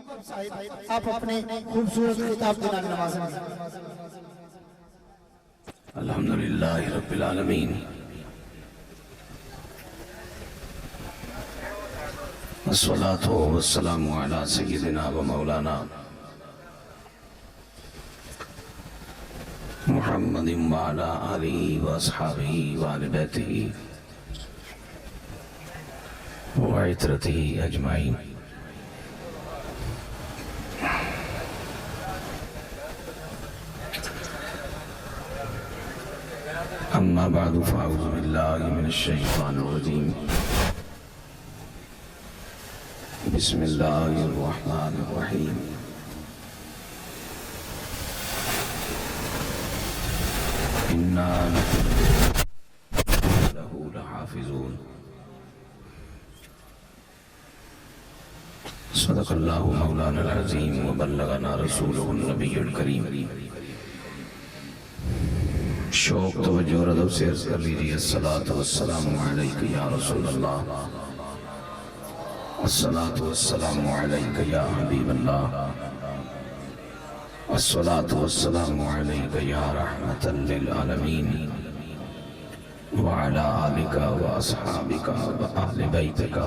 آپ اپنے خوبصورت خطاب کے نام نوازیں۔ الحمدللہ رب العالمین، والصلاة والسلام علی سیدنا و مولانا محمد وعلی آلہ واصحابہ وآل بیتہ وعترتہ اجمعین۔ اما بعد فاعوذ باللہ من الشیطان الرجیم، بسم اللہ الرحمن الرحیم۔ انا لہ لحافظون۔ صدق اللہ مولانا العظیم وبلغنا رسولہ النبی الکریم۔ شوق توجہ اور ادب سے عرض کر لیجیے، الصلاۃ والسلام علیک یا رسول اللہ، الصلاۃ والسلام علیک یا حبیب اللہ، الصلاۃ والسلام علیک یا رحمۃ للعالمین، وعلی آلک واصحابک واہل بیتک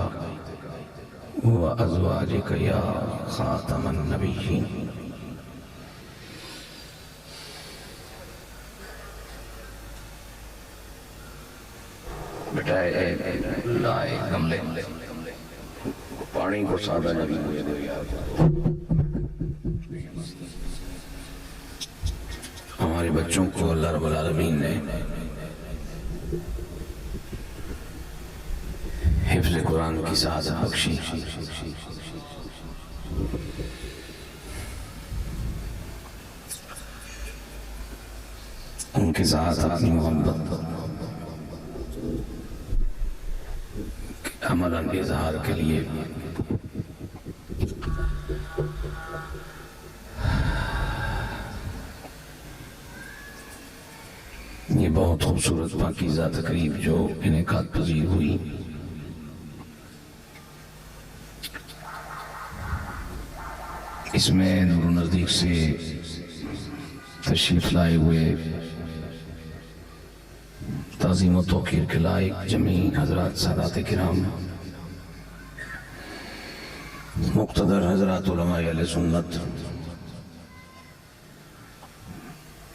وازواجک یا خاتم النبیین۔ بٹائے لائے گملے پانی کو سادہ نبی ہوئے دے یار۔ ہمارے بچوں کو اللہ رب العالمین نے حفظ قرآن کی سعادت بخشی۔ ان کے ساتھ اپنی محبت عملاً اظہار کے لیے یہ بہت خوبصورت پاکیزہ تقریب جو انعقاد پذیر ہوئی، اس میں نور و نزدیک سے تشریف لائے ہوئے تعظیم و توقیر کے لائق جمیع حضرات سادات کرام، مقتدر حضرات علماء اہل سنت،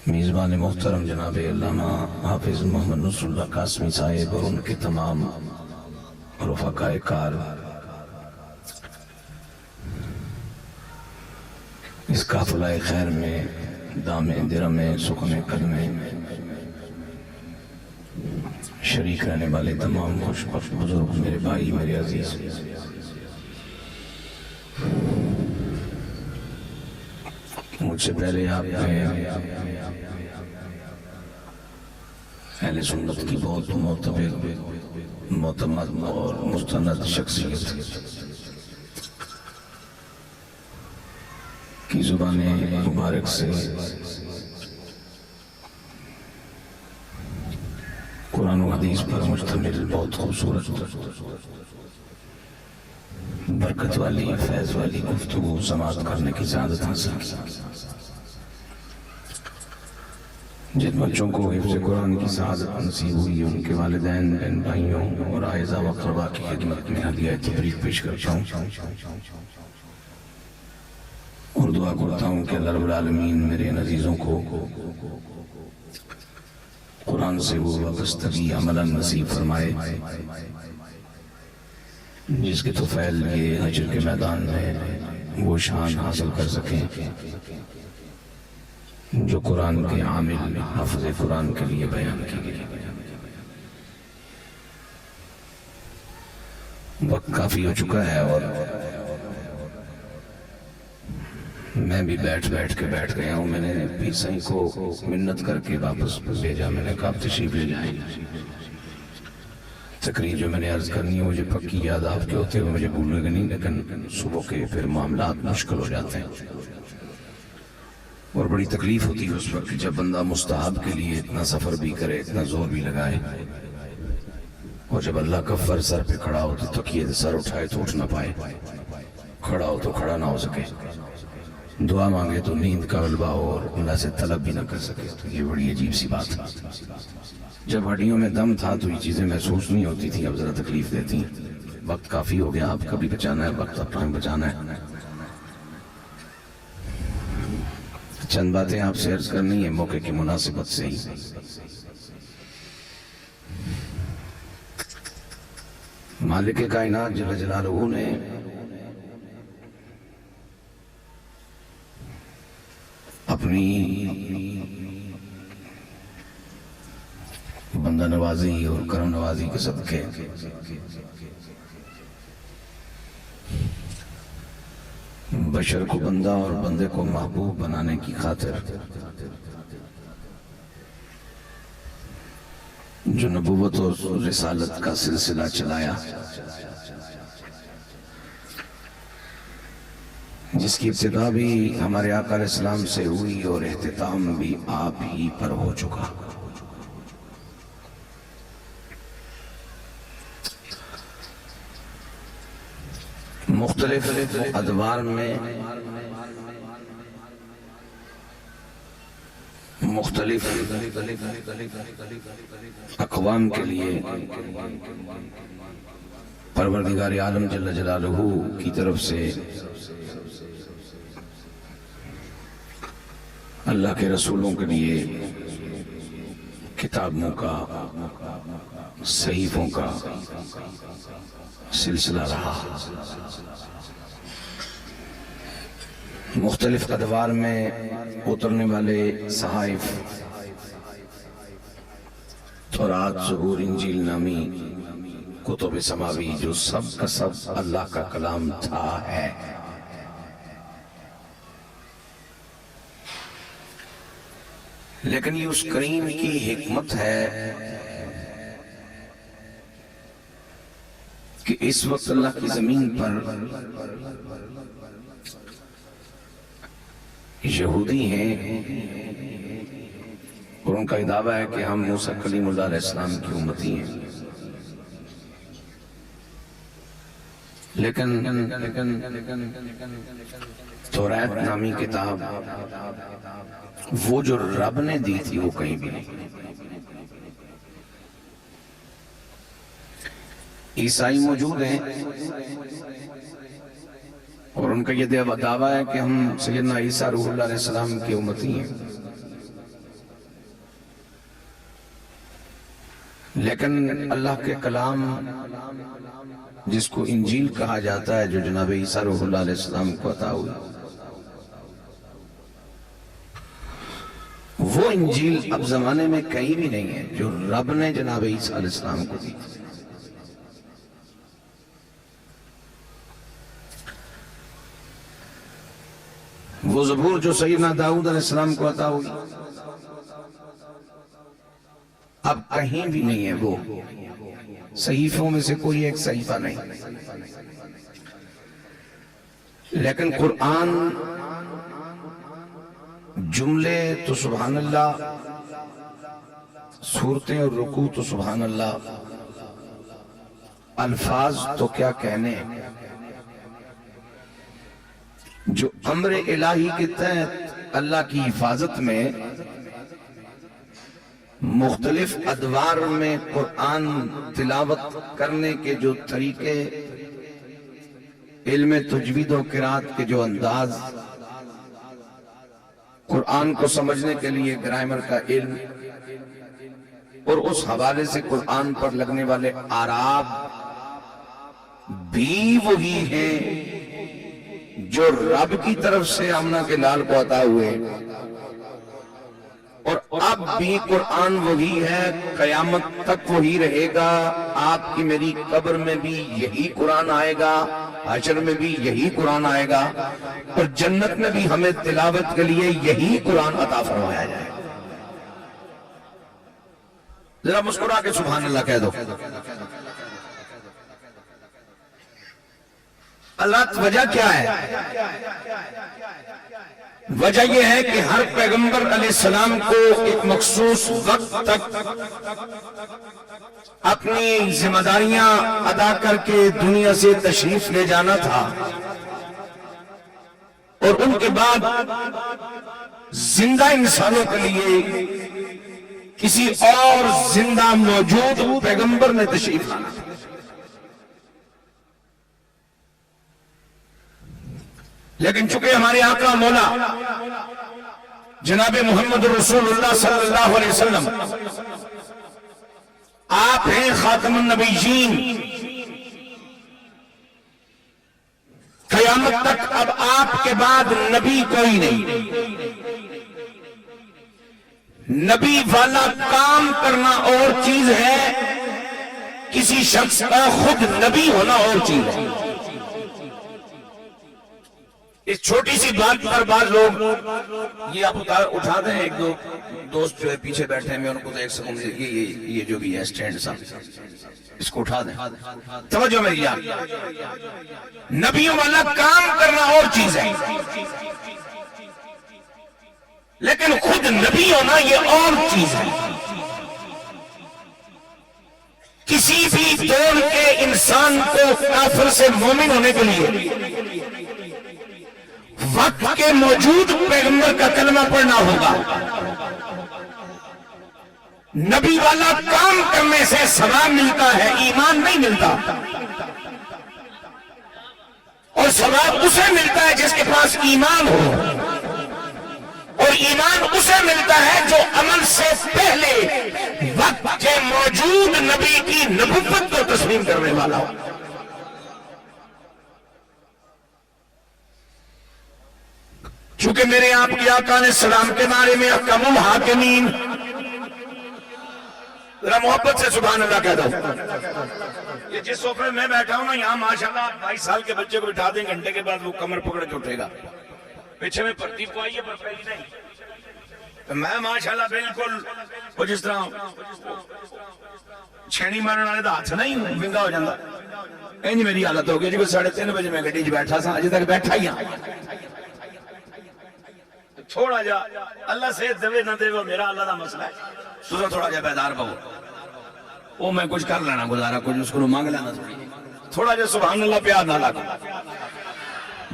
میزبان محترم جناب علامہ حافظ محمد نصر اللہ قاسمی صاحب اور ان کے تمام رفقاء کار، اس قافلہ خیر میں دام درم سخن قدم شریک رہنے والے تمام خوش بخت بزرگ، میرے بھائی، میرے عزیز، مجھ سے پہلے آپ نے اہل سنت کی بہت معتبر، معتمد اور مستند شخصیت کی زبان مبارک سے قرآن و حدیث پر مشتمل بہت خوبصورت، برکت والی، فیض والی گفتگو سماعت کرنے کی سعادت حاصل کی۔ جن بچوں کو حفظ قرآن کی سعادت نصیب ہوئی، ان کے والدین، بہن بھائیوں اور اعزاء و اقرباء کی خدمت میں ہدیہ تبریک پیش کرتا ہوں اور دعا کرتا ہوں کہ اللہ رب العالمین میرے ان عزیزوں کو قرآن سے وہ وابستگی عملاً نصیب فرمائے جس کے طفیل یہ حشر کے میدان میں وہ شان حاصل کر سکیں جو قرآن کے عامل حافظ قرآن کے لیے بیان کی گئی۔ وقت کافی ہو چکا ہے اور میں بھی بیٹھ گیا ہوں۔ میں نے پیر سائیں کو منت کر کے واپس بھیجا، میں نے کہا تشریف لے جائیں۔ تقریر جو میں نے عرض کرنی ہے مجھے پکی یاد آپ کے ہوتے ہوئے مجھے بھولنے گا نہیں، لیکن صبح کے پھر معاملات مشکل ہو جاتے ہیں اور بڑی تکلیف ہوتی ہے اس وقت جب بندہ مستحب کے لیے اتنا سفر بھی کرے، اتنا زور بھی لگائے، اور جب اللہ کا فرض سر پہ کھڑا ہو تو تکیے سے سر اٹھائے تو اٹھ نہ پائے۔ کھڑا ہو تو کھڑا نہ ہو سکے، دعا مانگے تو نیند کا غلبہ ہو اور اللہ سے طلب بھی نہ کر سکے، تو یہ بڑی عجیب سی بات ہے۔ جب ہڈیوں میں دم تھا تو یہ چیزیں محسوس نہیں ہوتی تھی، اب ذرا تکلیف دیتی۔ وقت کافی ہو گیا، آپ کا بھی بچانا ہے، وقت اپنا بھی بچانا ہے۔ چند باتیں آپ سے عرض کرنی ہے موقع کی مناسبت سے ہی۔ مالک کائنات جل جلالہ نے اپنی بندہ نوازی اور کرم نوازی کے صدقے بشر کو بندہ اور بندے کو محبوب بنانے کی خاطر جو نبوت اور رسالت کا سلسلہ چلایا، جس کی ابتدا بھی ہمارے آقا علیہ السلام سے ہوئی اور اختتام بھی آپ ہی پر ہو چکا۔ مختلف ادوار میں مختلف اقوام کے لیے پروردگار عالم جل جلالہ کی طرف سے اللہ کے رسولوں کے لیے کتابوں کا، صحیفوں کا سلسلہ رہا۔ مختلف ادوار میں اترنے والے صحائف، تورات، زبور، انجیل نامی کتب سماوی جو سب کا سب اللہ کا کلام تھا ہے، لیکن یہ اس کریم کی حکمت ہے کہ اس وقت اللہ کی زمین پر یہودی ہیں اور ان کا دعویٰ ہے کہ ہم موسیٰ کلیم اللہ علیہ السلام کی امتی ہیں، لیکن تورات نامی کتاب وہ جو رب نے دی تھی وہ کہیں بھی نہیں۔ عیسائی موجود ہیں اور ان کا یہ دعویٰ ہے کہ ہم سیدنا عیسیٰ روح اللہ علیہ السلام کی امتی ہیں، لیکن اللہ کے کلام جس کو انجیل کہا جاتا ہے، جو جناب عیسیٰ روح اللہ علیہ السلام کو عطا ہوئی، وہ انجیل اب زمانے میں کہیں بھی نہیں ہے جو رب نے جناب عیسیٰ علیہ السلام کو دی۔ وہ زبور جو سیدنا داؤد علیہ السلام کو عطا ہوئی اب کہیں بھی نہیں ہے، وہ صحیفوں میں سے کوئی ایک صحیفہ نہیں، لیکن قرآن جملے تو سبحان اللہ، صورتیں اور رکوع تو سبحان اللہ، الفاظ تو کیا کہنے، جو امر الہی کے تحت اللہ کی حفاظت میں مختلف ادوار میں قرآن تلاوت کرنے کے جو طریقے، علم تجوید و قرات کے جو انداز، قرآن کو سمجھنے کے لیے گرامر کا علم، اور اس حوالے سے قرآن پر لگنے والے اعراب بھی وہی ہیں جو رب کی طرف سے آمنہ کے لال کو عطا ہوئے، اور اب بھی قرآن وہی ہے، قیامت تک وہی رہے گا۔ آپ کی میری قبر میں بھی یہی قرآن آئے گا، حشر میں بھی یہی قرآن آئے گا، اور جنت میں بھی ہمیں تلاوت کے لیے یہی قرآن عطا فرمایا جائے گا۔ ذرا مسکرا کے سبحان اللہ کہہ دو۔ اللہ وجہ کیا ہے؟ وجہ یہ ہے کہ ہر پیغمبر علیہ السلام کو ایک مخصوص وقت تک اپنی ذمہ داریاں ادا کر کے دنیا سے تشریف لے جانا تھا، اور ان کے بعد زندہ انسانوں کے لیے کسی اور زندہ موجود پیغمبر نے تشریف لانا. لیکن چونکہ ہمارے آقا مولا جناب محمد رسول اللہ صلی اللہ علیہ وسلم آپ ہیں خاتم النبیین، قیامت تک اب آپ کے بعد نبی کوئی نہیں. نبی والا کام کرنا اور چیز ہے، کسی شخص کا خود نبی ہونا اور چیز ہے. اس چھوٹی سی بات پر بعض لوگ یہ آپ اٹھا دیں. ایک دو دوست جو ہے پیچھے بیٹھے ہیں، میں ان کو دیکھ سکوں یہ جو بھی ہے سٹینڈ صاحب، اس کو اٹھا دیں. توجہ میری یاد، نبیوں والا کام کرنا اور چیز ہے، لیکن خود نبی ہونا یہ اور چیز ہے. کسی بھی دور کے انسان کو کافر سے مومن ہونے کے لیے وقت کے موجود پیغمبر کا کلمہ پڑھنا ہوگا. نبی والا کام کرنے سے ثواب ملتا ہے، ایمان نہیں ملتا. اور ثواب اسے ملتا ہے جس کے پاس ایمان ہو، اور ایمان اسے ملتا ہے جو عمل سے پہلے وقت کے موجود نبی کی نبوت کو تسلیم کرنے والا ہو. چونکہ میرے آپ کی آقا نے سلام کے بارے میں احکم الحاکمین، ذرا محبت سے سبحان اللہ کہہ دو. یہ جس صوفے میں میں بیٹھا ہوں نا، یہاں ماشاءاللہ 22 سال کے بچے کو بٹھا دیں، گھنٹے کے بعد وہ کمر پکڑ کے اٹھے گا. پیچھے میں پردیپ کو آئیے پر پہلی نہیں. میں ماشاءاللہ بالکل وہ جس طرح چھینی مارنے والے دا ہاتھ نہیں ونگا ہو جاتا، اینج میری حالت ہو گئی جی. 3:30 بجے میں گڈی 'چ بیٹھا سا، اجے تک بیٹھا ہی ہاں. تھوڑا جا اللہ صحت دے نہ دے، وہ میرا اللہ دا مسئلہ ہے. تساں تھوڑا جا بیدار بہو، وہ میں کچھ کر لینا گزارا، کچھ اس کو مانگ لینا. تھوڑا جا سبحان اللہ پیار نہ لگا.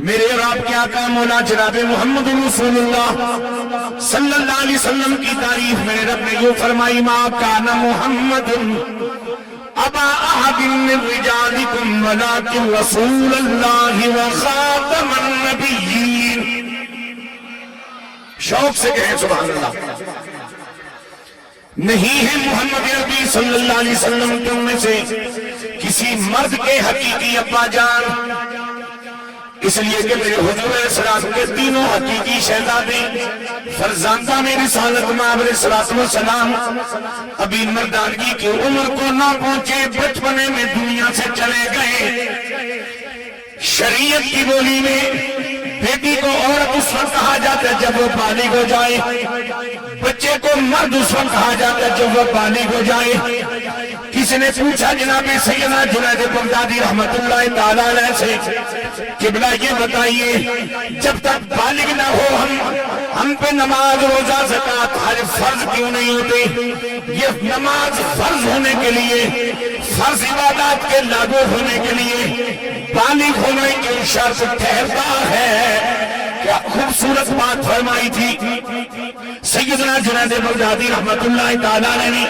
میرے اور آپ کے آقا مولا جناب محمد رسول اللہ صلی اللہ علیہ وسلم کی تعریف میرے رب نے یوں فرمائی: ما کان محمد ابا احد من رجالکم ولکن رسول اللہ وخاتم النبیین. شوق سے کہیں سبحان اللہ. نہیں ہے محمد عربی صلی اللہ علیہ وسلم تم میں سے کسی مرد کے حقیقی ابا جان، اس لیے کہ میرے حضور علیہ السلام کے تینوں حقیقی شہزادے فرزندہ میں رسالت مآب علیہ السلام ابھی مردانگی کی عمر کو نہ پہنچے، بچپنے میں دنیا سے چلے گئے. شریعت کی بولی میں بیٹی کو عورت اس وقت کہا جاتا ہے جب وہ بالغ ہو جائے، بچے کو مرد اس وقت کہا جاتا ہے جب وہ بالغ ہو جائے. کسی نے پوچھا جناب سیدنا جنید بغدادی رحمت اللہ تعالیٰ علیہ سے، قبلہ یہ بتائیے جب تک بالغ نہ ہو ہم پہ نماز روزہ زکوٰۃ حج فرض کیوں نہیں ہوتے؟ یہ نماز فرض ہونے کے لیے، فرض عبادات کے لاگو ہونے کے لیے بالغ ہونے کی شرط ٹھہرتا ہے. کیا خوبصورت بات فرمائی تھی سیدنا جنید بغدادی رحمت اللہ تعالیٰ نے.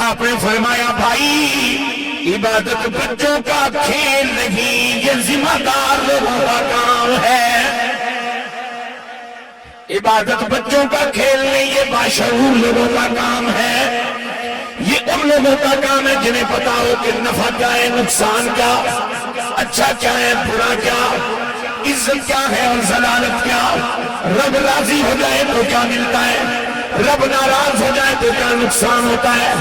آپ نے فرمایا بھائی عبادت بچوں کا کھیل نہیں، یہ ذمہ دار لوگوں کا کام ہے. عبادت بچوں کا کھیل نہیں، یہ باشعور لوگوں کا کام ہے. یہ ان لوگوں کا کام ہے جنہیں پتا ہو کہ نفع کیا ہے، نقصان کیا، اچھا کیا ہے، برا کیا، عزت کیا ہے اور ضلالت کیا. رب راضی ہو جائے تو کیا ملتا ہے، رب ناراض ہو جائے تو کیا نقصان ہوتا ہے.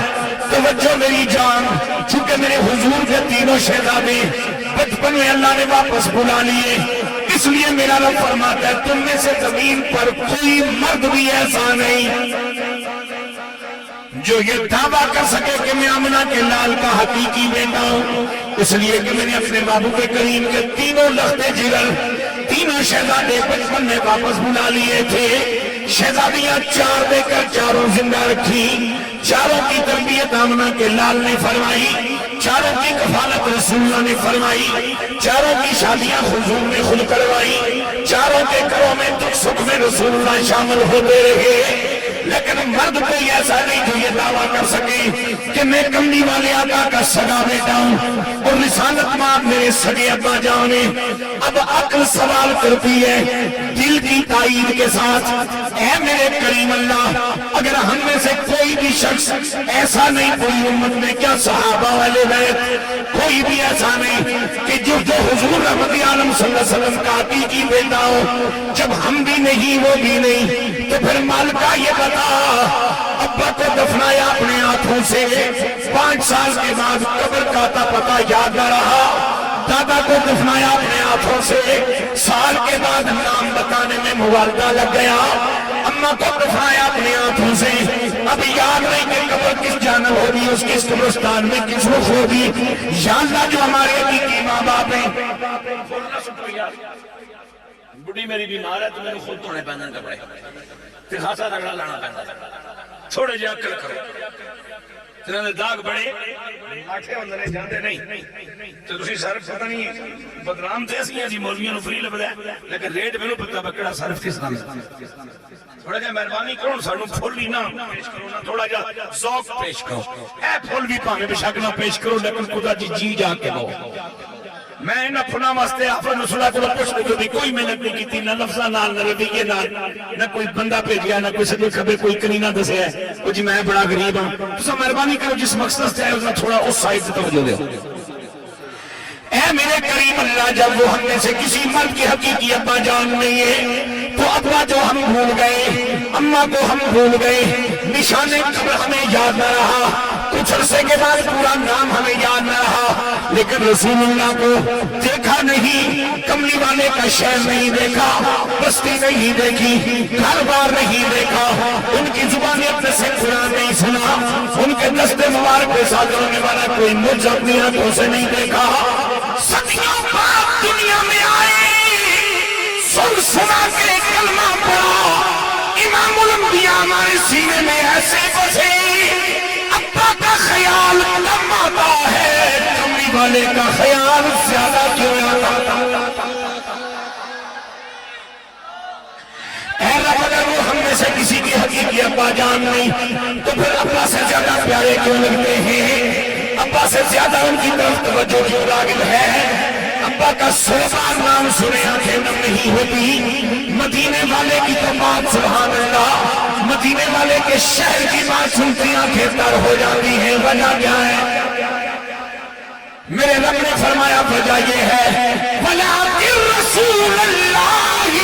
توجہ میری جان، چونکہ میرے حضور کے تینوں شہزادے بچپن میں اللہ نے واپس بلا لیے، اس لیے میرا رب فرماتا ہے تم میں سے زمین پر کوئی مرد بھی ایسا نہیں جو یہ دعویٰ کر سکے کہ میں آمنہ کے لال کا حقیقی بیٹا ہوں. اس لیے کہ میں نے اپنے محبوب کریم کے تینوں لختے جگر، تینوں شہزادے بچپن میں واپس بلا لیے تھے. شہزادیاں 4 دے کر چاروں زندہ رکھی. چاروں کی تربیت آمنہ کے لال نے فرمائی، چاروں کی کفالت رسول اللہ نے فرمائی، چاروں کی شادیاں حضور نے خود کروائی، چاروں کے گھروں میں دکھ سکھ میں رسول اللہ شامل ہوتے رہے، لیکن مرد کوئی ایسا نہیں جو یہ دعویٰ کر سکے کہ میں کملی والے آقا کا سگا بیٹا ہوں اور رسالت ماں میرے سگے ابا جان ہیں۔ اب عقل سوال کرتی ہے دل کی تائید کے ساتھ، اے میرے کریم اللہ، اگر ہم میں سے کوئی بھی شخص ایسا نہیں، کوئی امت میں کیا صحابہ والے بیت کوئی بھی ایسا نہیں کہ جو حضور رحمت عالم صلی اللہ علیہ وسلم کا حقیقی بیٹا ہو، جب ہم بھی نہیں وہ بھی نہیں، تو پھر مالکہ یہ بتا ابا کو دفنایا اپنے ہاتھوں سے، 5 سال کے بعد قبر کا تا پتہ یاد نہ رہا، دادا کو دفنایا اپنے ہاتھوں سے، سال کے بعد نام بتانے میں موالدہ لگ گیا، اماں کو دفنایا اپنے ہاتھوں سے، اب یاد نہیں کہ قبر کس جانب ہوگی، اس کس قبرستان میں کس رخ ہوگی۔ یا اللہ جو ہمارے حقیقی ماں باپ ہیں، بڑی میری بیمار ہے تو میں نے خود دھونے پہننے کپڑے تے خاصا رگڑا لانا پہننا تھوڑے جہاں عقل کرو، جنہوں نے داغ بڑے آٹھے ہوندے جاندے نہیں تو تسی صرف پتہ نہیں بدنام تے اسی ہیں جی مولویاں نو فری لبدا ہے، لیکن ریٹ مینوں پتہ بکڑا صرف کس نام تھوڑا جہا مہربانی کرو سانو پھول بھی نہ پیش کرو، نہ تھوڑا جہا ذوق پیش کرو، اے پھول بھی پاویں بے شک نہ پیش کرو، لیکن خدا جی جا کے بہو۔ میں نہ پھنا واسطے حافظ رسولہ کو پوچھنے کو بھی کوئی محنت نہیں کی تھی، نہ لفظہ نال نہ رویے نال، نہ کوئی بندہ بھیجیا، نہ کوئی سجے کھبے کوئی کرینہ دسے ہے وہ جی میں بڑا غریب ہوں، تو مہربانی کرو جس مقصد سے ہے اس تھوڑا اس سائڈ سے توجہ دے۔ اے میرے کریم اللہ، جب وہ ہم میں سے کسی مرد کی حقیقی ابا جان نہیں ہے تو ابا جو ہم بھول گئے، اماں کو ہم بھول گئے، نشان قبر ہمیں یاد نہ رہا، کچھ عرصے کے بعد پورا نام ہمیں یاد نہ رہا، لیکن رسول اللہ کو دیکھا نہیں، کملی والے کا شہر نہیں دیکھا، بستی نہیں دیکھی، گھر بار نہیں دیکھا، ان کی زبانیں اپنے سے قرآن نہیں سنا، ان کے دست مبارک کے ساتھ ہونے والا کوئی مجھ اپنی آنکھوں سے نہیں دیکھا۔ صدیوں بعد دنیا میں آئے، سن سنا کے کلمہ پڑھا، امام الانبیاء ہمارے سینے میں ایسے بسے، ابا کا خیال کم آتا ہے، کملی والے کا خیال زیادہ کیوں آتا۔ اے رب، اگر وہ ہم میں سے کسی کی حقیقی ابا جان نہیں تو پھر ابا سے زیادہ پیارے کیوں لگتے ہیں؟ ابا سے زیادہ ان کی طرف توجہ کیوں راغب ہے؟ ابا کا سربان نام سنے آنکھیں نم نہیں ہوتی، مدینے والے کی تو بات سبحان اللہ، مدینے والے کے شہر کی بات سنتی آنکھیں تر ہو جاتی ہیں، وجہ کیا ہے؟ میرے رب نے فرمایا وجہ یہ ہے وَلَٰكِن رَّسُولَ اللَّهِ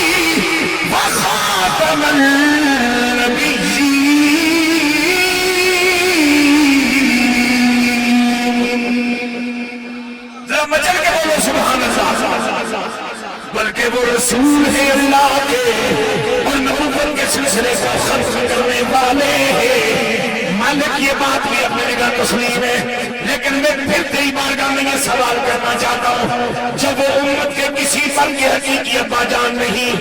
وَخَاتَمَ النَّبِيِّينَ۔ ذرا مچل کے بولو سبحان اللہ، بلکہ وہ رسول ہیں اللہ کے اور نبوت کے سلسلے کو ختم کرنے والے ہیں۔ مالک یہ بات بھی اپنے نگاہ تسلیم ہے، لیکن میں پھر تیری بارگاہ میں یہ سوال کرنا چاہتا ہوں، جب وہ امت کے کسی پر کی حقیقی ابا جان نہیں،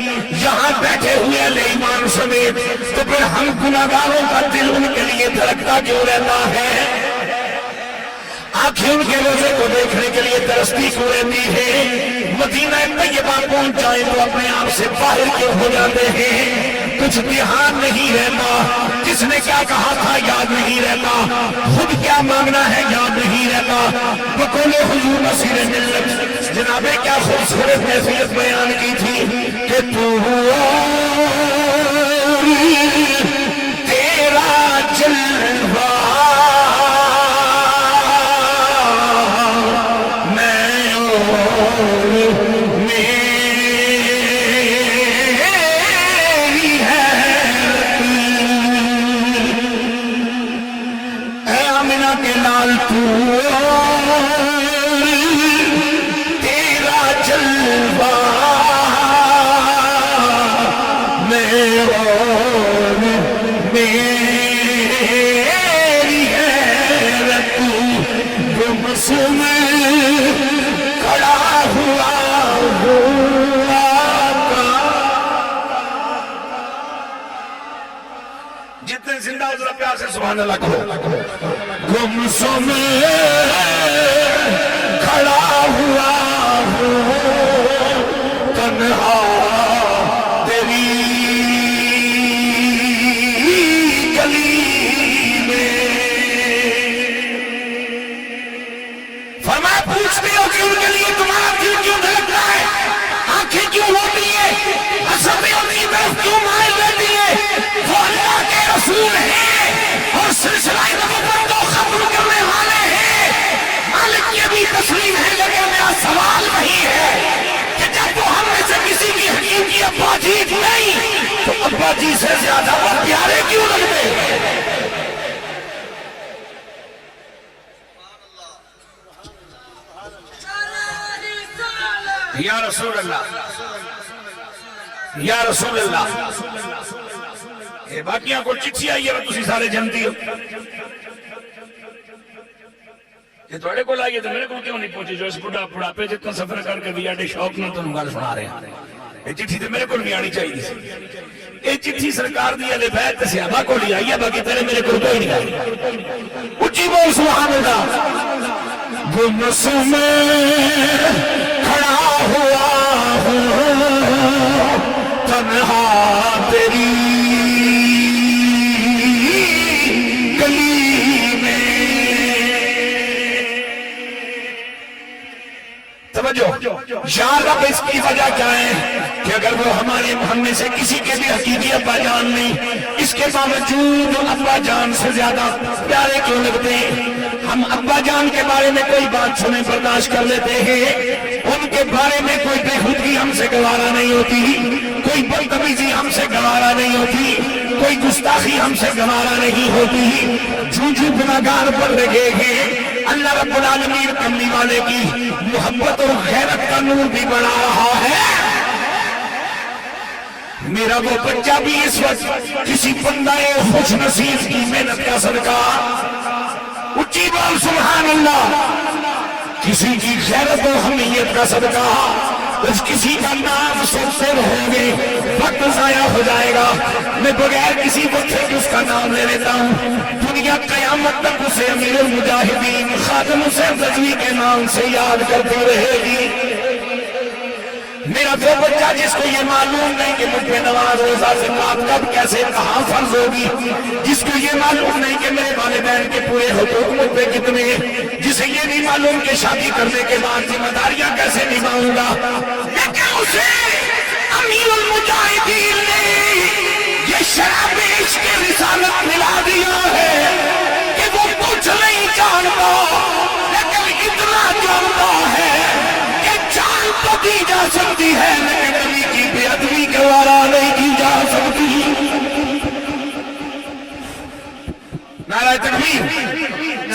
یہاں بیٹھے ہوئے علیہ ایمان سمیت، تو پھر ہم گناہگاروں کا دل ان کے لیے دھڑکتا کیوں رہتا ہے؟ آنکھیں ان کے روزے کو دیکھنے کے لیے ترستی کیوں رہتی ہے؟ مدینہ طیبہ پہنچ جائیں تو اپنے آپ سے باہر کیوں ہو جاتے ہیں؟ کچھ دھیان نہیں رہتا، کس نے کیا کہا تھا یاد نہیں رہتا، خود کیا مانگنا ہے یاد نہیں رہتا۔ بقول حضور نصیر ملت جناب کیا خوبصورت کیفیت بیان کی تھی کہ تو تیرا جلوہ سبحان اللہ کہو، گمسم کھڑا ہوا ہوں تنہا رسول ہیں اور سلسلہ نبوت کو ختم کرنے والے ہیں. مالک کی بھی تسلیم ہے، لیکن میرا سوال وہی ہے کہ جب وہ ہم میں سے کسی کی حقیقی ابا جی نہیں تو ابا جی سے زیادہ وہ پیارے کیوں لگتے ہیں؟ یا رسول اللہ، یا رسول اللہ. یہ باقیاں کو چٹھی آئی ہے تسی سارے جانتی ہو. یہ تھوڑے کو لائیے تو میرے کو کیوں نہیں پہنچے جو اس بڑھاپے جتنا سفر کر کے دیا شوق نہ تو گل سنا رہے ہیں. یہ چٹھی تو میرے کو نہیں آنی چاہیے سی. یہ چٹھی سرکار دی علی بیت صحابہ کو لیا ہے، باقی تیرے میرے کو کوئی نہیں آئی. اچھی بول سبحان اللہ. وہ مسلم کھڑا ہوا ہوں تنہا تیری گلی میں. یار رب اس کی وجہ کیا ہے کہ اگر وہ ہمارے ہم میں سے کسی کے بھی حقیقی ابا جان نہیں، اس کے باوجود ابا جان سے زیادہ پیارے کیوں لگتے ہیں؟ ہم ابا جان کے بارے میں کوئی بات سنیں برداشت کر لیتے ہیں، ان کے بارے میں کوئی بے خودگی ہم سے گوارا نہیں ہوتی، کوئی بدتمیزی ہم سے گوارا نہیں ہوتی، کوئی گستاخی ہم سے گوارا نہیں ہوتی. جھوجھو گناہگار پر لگے ہیں. اللہ رب العالمین کملی والے کی محبت اور غیرت کا نور بھی بڑھا رہا ہے. میرا وہ بچہ بھی اس وقت کسی بندہ خوش نصیب کی محنت کا صدقہ، اچھی بول سبحان اللہ، کسی کی غیرت و حمیت کا صدقہ، بس کسی کا نام سنتے رہو گے وقت ضائع ہو جائے گا. میں بغیر کسی وقت سے اس کا نام لے لیتا ہوں. دنیا قیامت تک اسے امیر المجاہدین خادم حسین رضوی کے نام سے یاد کرتی رہے گی. میرا وہ بچہ جس کو یہ معلوم نہیں کہ مجھ پہ نماز روزہ زکات کب کیسے کہاں فرض ہوگی، جس کو یہ معلوم نہیں کہ میرے والدین کے پورے حقوق مجھ پہ کتنے، جسے یہ نہیں معلوم کہ شادی کرنے کے بعد ذمہ داریاں کیسے نبھاؤں گا، لیکن اسے امیر المجاہدین نے یہ شراب عشق رسالت ملا دیا ہے کہ وہ کچھ نہیں جانتا، لیکن اتنا جانتا ہے کہ جان تو دی جا سکتی ہے لیکن نبی کی بے ادبی گوارا نہیں کی جا سکتی. نعرہ تکبیر،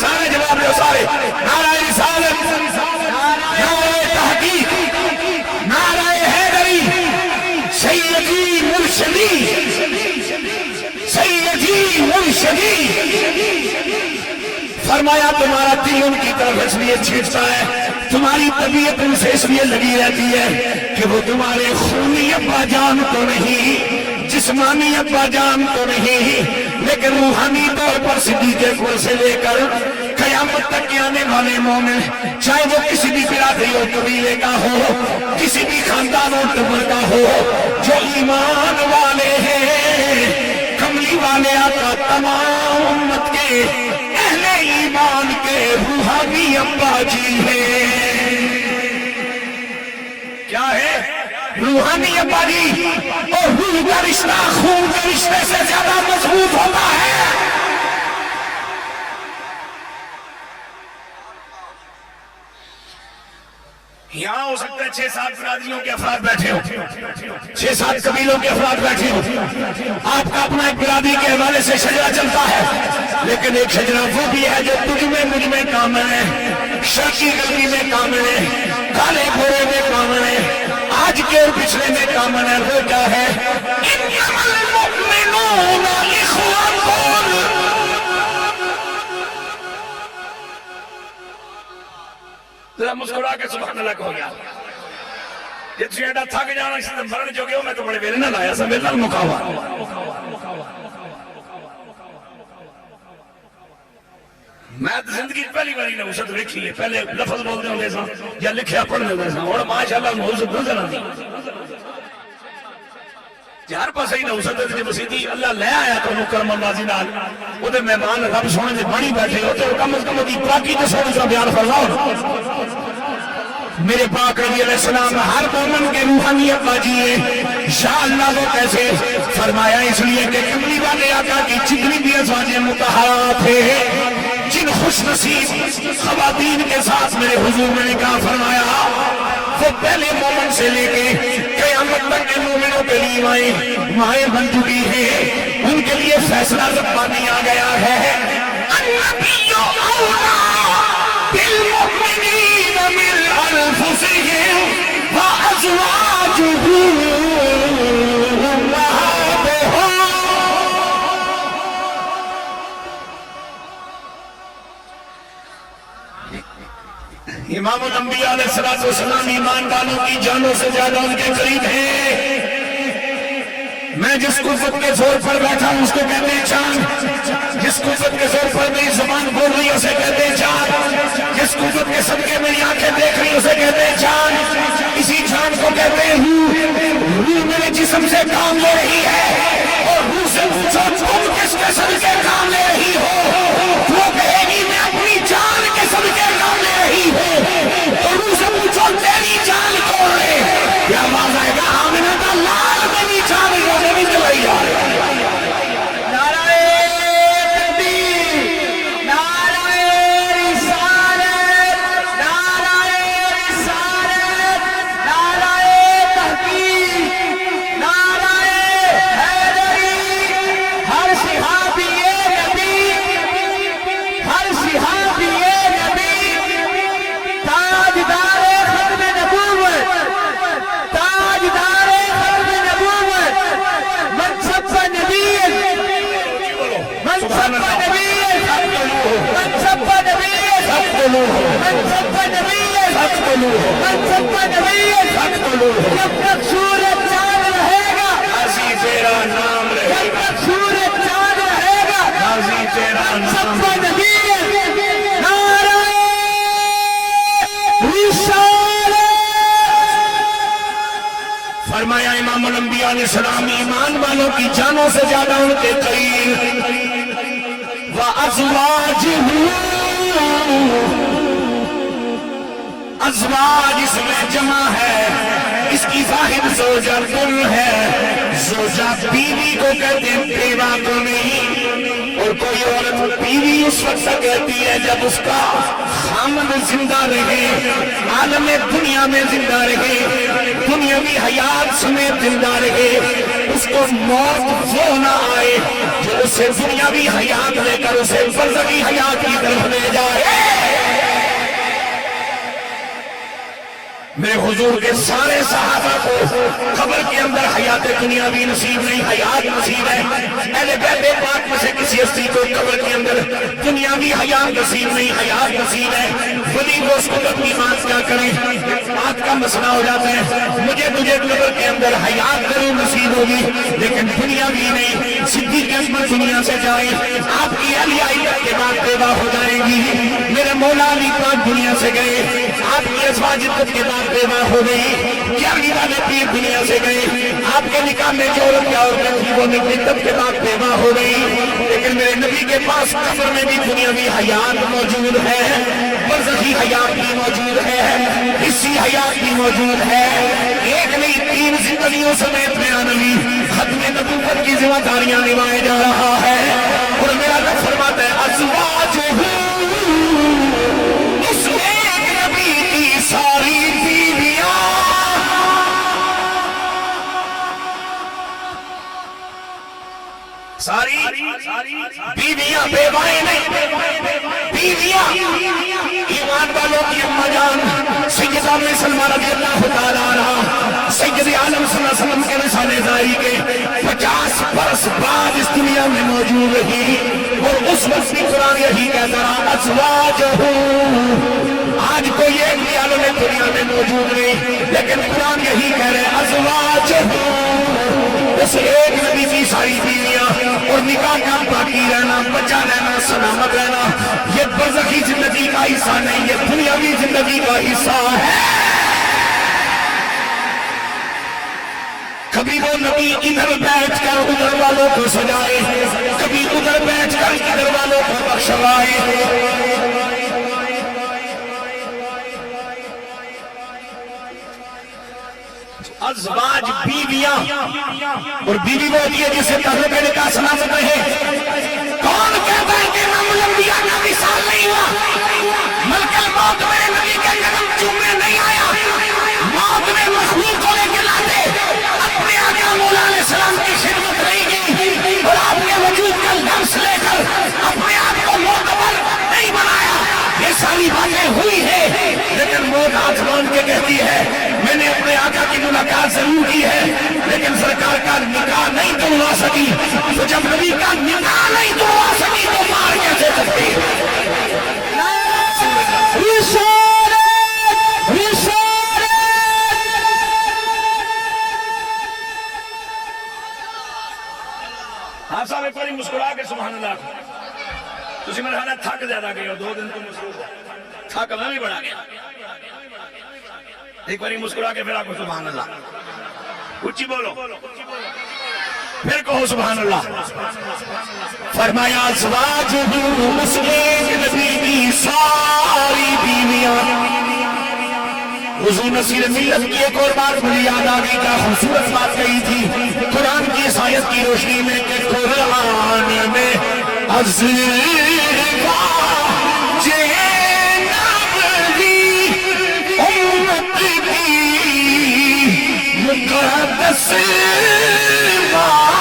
سارے جواب دو سارے. نعرہ رسالت، نعرہ تحقیق، نعرہ حیدری، سیدی مرشدی، سیدی مرشدی. فرمایا تمہارا دل ان کی طرف اس لیے چھیڑتا ہے، تمہاری طبیعت ان سے اس لیے لگی رہتی ہے کہ وہ تمہارے خونی ابا جان تو نہیں، جسمانی ابا جان تو نہیں، لیکن روحانی طور پر صدیق اکبر سے لے کر قیامت تک کے آنے والے مومن، چاہے وہ کسی بھی برادری اور قبیلے کا ہو، کسی بھی خاندان اور ٹبر کا ہو، جو ایمان والے ہیں، کملی والے آقا تمام امت کے اہل ایمان کے روحانی ابا جی ہیں. کیا ہے؟ روحانی ابا جی. اور روح کا رشتہ خون کے رشتے سے زیادہ مضبوط ہوتا ہے. یہاں ہو سکتا ہے 6-7 برادریوں کے افراد بیٹھے ہو، 6-7 قبیلوں کے افراد بیٹھے ہو، آپ کا اپنا ایک برادری کے حوالے سے شجرہ چلتا ہے، لیکن ایک شجرہ وہ بھی ہے جو تجھ میں مجھ میں کامل ہے، شرقی غربی میں کامل ہے، کالے گھوڑے میں کامل ہے، آج کے اور پچھلے میں کامل ہے. وہ کیا ہے؟ انما المؤمنون اخوة. ذرا مسکرا کے سبحان اللہ کہو گیا. یہ تھی ایڈا تھک جانا اس دن مرن جو گئے ہو، میں تو بڑے ویلے نہ لایا سا میرے مقاوہ. میں زندگی پہلی باری نوست لکھی ہے، پہلے لفظ بولتے ہوں سا یا لکھیا پڑھنے ہوتے سا، اور ماشاءاللہ نوست نظر آتی ہر پاسے ہی نوست ہے. جب مسیدی اللہ لے آیا تو مکرم نازی نال وہ دے مہمان رب سونے دے بانی بیٹھے ہوتے، کم از کم دی پاکی تے سونے کا بیان فرماؤ. میرے پاک نبی علیہ السلام ہر مومن کے روحانیت باجیے انشاءاللہ وہ کیسے فرمایا اس لیے کہ کملی والے آقا کی جتنی بھی ازواج مطہرات تھے جن خوش نصیب خواتین کے ساتھ میرے حضور نے نکاح فرمایا وہ پہلے مومن سے لے کے قیامت تک کے مومنوں کے لیے مائیں بن چکی ہیں ان کے لیے فیصلہ ربانی آ گیا ہے النبی اولا بالمؤمنین من انفسهم وازواجه امام الانبیاء علیہ السلام ایمان والوں کی جانوں سے زیادہ ان کے قریب ہیں میں جس قوت کے زور پر بیٹھا ہوں اس کو کہتے ہیں چاند جس قوت کے زور پر میری زبان بول رہی ہے اسے کہتے ہیں چاند جس قوت کے صدقے میری آنکھیں دیکھ رہی اسے کہتے ہیں چاند اسی چاند کو کہتے ہیں روح میرے جسم سے کام لے رہی ہے اور روح سے پوچھو تم کس کے صدقے کام لے رہی ہو وہ کہے گی میں اپنی جان کے صدقے کام لے رہی ہوں اور روح سے پوچھو تیری جان کون ہے کیا آواز آئے گا آمنہ کا لال میری جان کو نہیں چلائی جا رہی جب تک سورج چاند رہے گا غازی تیرا نام رہے جب تک سورج چاند رہے گا غازی تیرا نام فرمایا امام الانبیاء علیہ السلام ایمان والوں کی جانوں سے زیادہ ان کے قریب وَأَزْوَاجُهُ ازواج اس میں جمع ہے اس کی ظاہر زوجہ کل ہے زوجہ بیوی کو کہتے ہیں بیوہ کو نہیں اور کوئی عورت بیوی اس وقت کہتی ہے جب اس کا خامد زندہ رہے عالم دنیا میں زندہ رہے دنیاوی حیات سمیت زندہ رہے اس کو موت وہ نہ آئے جو اسے دنیاوی حیات لے کر اسے برزخی حیات کی طرف لے جائے میرے حضور کے سارے صحابہ کو قبر کے اندر حیات دنیاوی نصیب نہیں حیات نصیب ہے اہل بیت پاک میں سے کسی ہستی کو قبر کے اندر دنیاوی حیات نصیب نہیں حیات نصیب ہے ولی وہ اس کو اپنی بات کیا کریں بات کا مسئلہ ہو جاتا ہے مجھے تجھے قبر کے اندر حیات ضرور نصیب ہوگی لیکن دنیاوی نہیں صدیق اکبر دنیا سے جائیں آپ کی علی عائلت کے بعد پیدا ہو جائیں گی میرے مولا علی پاک دنیا سے گئے آپ کی ازواج کے بعد پیدا ہو گئی گیارہویں والے پیر دنیا سے گئے آپ کے نکاح میں جو عورت کیا عورتیں تھی وہ نکلت کے بعد پیدا ہو گئی لیکن میرے نبی کے پاس قبر میں بھی دنیاوی حیات موجود ہے برزخی حیات بھی موجود ہے حصی حیات بھی موجود ہے ایک نہیں تین زندگیوں سمیت میرا نبی ختم نبوت کی ذمہ داریاں نبھائے جا رہا ہے اور میرا رب فرماتا ہے ازواج اس ایک نبی کی ساری بیویاں ساری بیویاں بیوائیں نہیں بیویاں ایمان والوں کی اماں جان سیدہ میں سلمہ رضی اللہ تعالیٰ عنہ سید عالم صلی اللہ علیہ وسلم کے رسالے داری کے 50 برس بعد اس دنیا میں موجود رہی اور اس وقت بھی قرآن یہی کہتا رہا ازواجہ آج کوئی ایک بھی عالم دنیا میں موجود نہیں لیکن قرآن یہی کہہ رہے ازواجہ اس ایک نبی کی ساری بیویاں اور نکاح کا باقی رہنا بچہ رہنا سلامت رہنا یہ برزخی زندگی کا حصہ نہیں یہ دنیاوی زندگی کا حصہ ہے کبھی وہ نبی ادھر بیٹھ کر ادھر والوں کو سجائے کبھی ادھر بیٹھ کر ادھر والوں کو بخشوائے ازواج بیویاں، اور بیوی وہ ہوتی ہے جسے تعلق نکاح سلامت رہے. کون کہتا ہے کہ امام الانبیاء کا وصال نہیں ہوا؟ ملک الموت میرے نبی کے قدم چومنے نہیں آیا. موت میں مخلوق کو لے کے لاتے، اپنے آقا مولا علیہ السلام کی خدمت نہیں کی، اور آپ کے وجود کا لمس لے کر اپنے آپ کو معتبر نہیں بنایا. یہ ساری باتیں ہوئی ہیں، لیکن موت ہاتھ باندھ کے کہتی ہے میں نے اپنے آقا کی ملاقات ضرور کی ہے، لیکن سرکار کا نکاح نہیں توڑوا سکی. تو جب نبی کا نکاح نہیں توڑوا سکی تو مار کیسے سکتی؟ آپ صاحب ایک باری مسکرا کے سبحان اللہ. تسی میرا خیال ہے تھک زیادہ گئے ہو، 2 دن تو مصروف ہے، تھک میں بھی بڑھا گیا. ایک باری مسکرا کے پھر آپ کو سبحان اللہ اچھی بولو، پھر کہو سبحان اللہ. فرمایا ازواج مسلم نبی کی ساری بیویاں. حضور نصیر ملت کی ایک اور بات مجھے یاد آ گئی، کیا خوبصورت بات کہی تھی قرآن کی اس آیت کی روشنی میں کہ قرآن میں ازواج نبی امت کی مقدس مائیں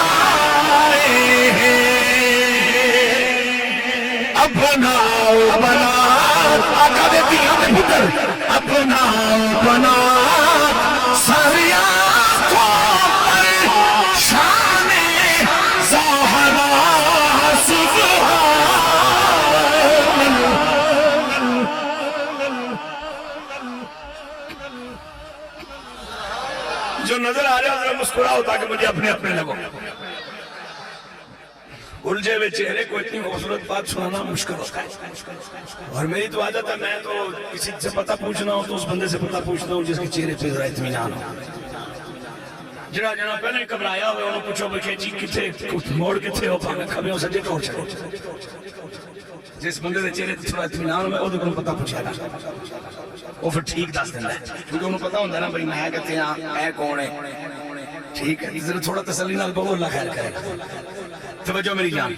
اپناؤ بنات آقا دیتی ہمیں بھتر اپناؤ بنات ساری آنکھوں پر شان زہرا سبحان. جو نظر آ رہا ہے مسکرا ہوتا کہ مجھے اپنے اپنے لگو. الجھے ہوئے چہرے کو اتنی خوبصورت بات سنانا مشکل ہوتا ہے، اور میری تو عادت ہے میں تو کسی سے پتہ پوچھنا ہو تو اس بندے سے پتہ پوچھتا ہوں جس کے چہرے پہ ذرا اطمینان ہو. جڑا جنا پہلے گھبرایا ہوئے انہوں پوچھو بھائی جی کتنے موڑ کتنے ہو پاگے کھبیوں سجے ٹوڑ چڑھو. جس بندے دے چہرے تے تھوڑا اطمینان ہوئے وہ پتہ پوچھے گا، وہ پھر ٹھیک دس دینا ہے، کیونکہ انہوں پتہ ہوتا ہے نا بھائی میں کہتے ہیں اے کون ہے. ٹھیک ہے ذرا تھوڑا تسلی نال بولو، اللہ خیر کرے گا. توجہ میری جان.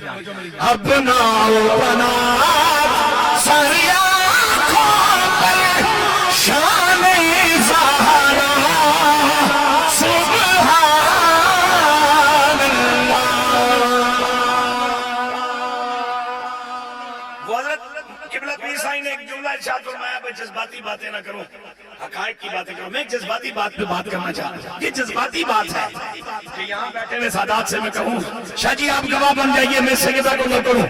اپناؤ بنات ساری آنکھوں پر شان زہرا سبحان اللہ. وہ حضرت قبلہ پیر صاحب نے ایک جملہ ارشاد فرمایا بھائی جذباتی باتیں نہ کرو، حقائق کی باتیں کرو. میں ایک جذباتی بات پہ بات کرنا چاہتا ہوں. یہ جذباتی بات ہے کہ یہاں بیٹھے ہوئے سادات سے میں کہوں شاہ جی آپ گواہ بن جائیے میں سیدہ کو نہ کروں.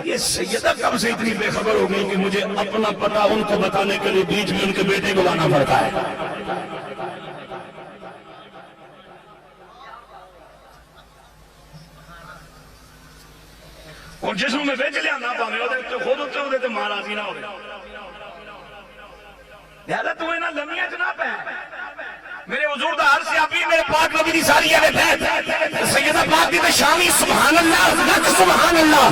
یہ سیدہ کب سے اتنی بے خبر ہو گئی کہ مجھے اپنا پتہ ان کو بتانے کے لیے بیچ میں ان کے بیٹے کو لانا پڑتا ہے. اور جسم میں بیچ لیا نہ پانے تو خود ہوتے تو ماں راضی نہ ہو گئے. لہذا تو انہاں لمیاں جناب ہے میرے حضور دا ہر سیابی میرے پاک نبی دی ساری اہل بیت سیدہ پاک دی شامی سبحان اللہ لکھ سبحان اللہ.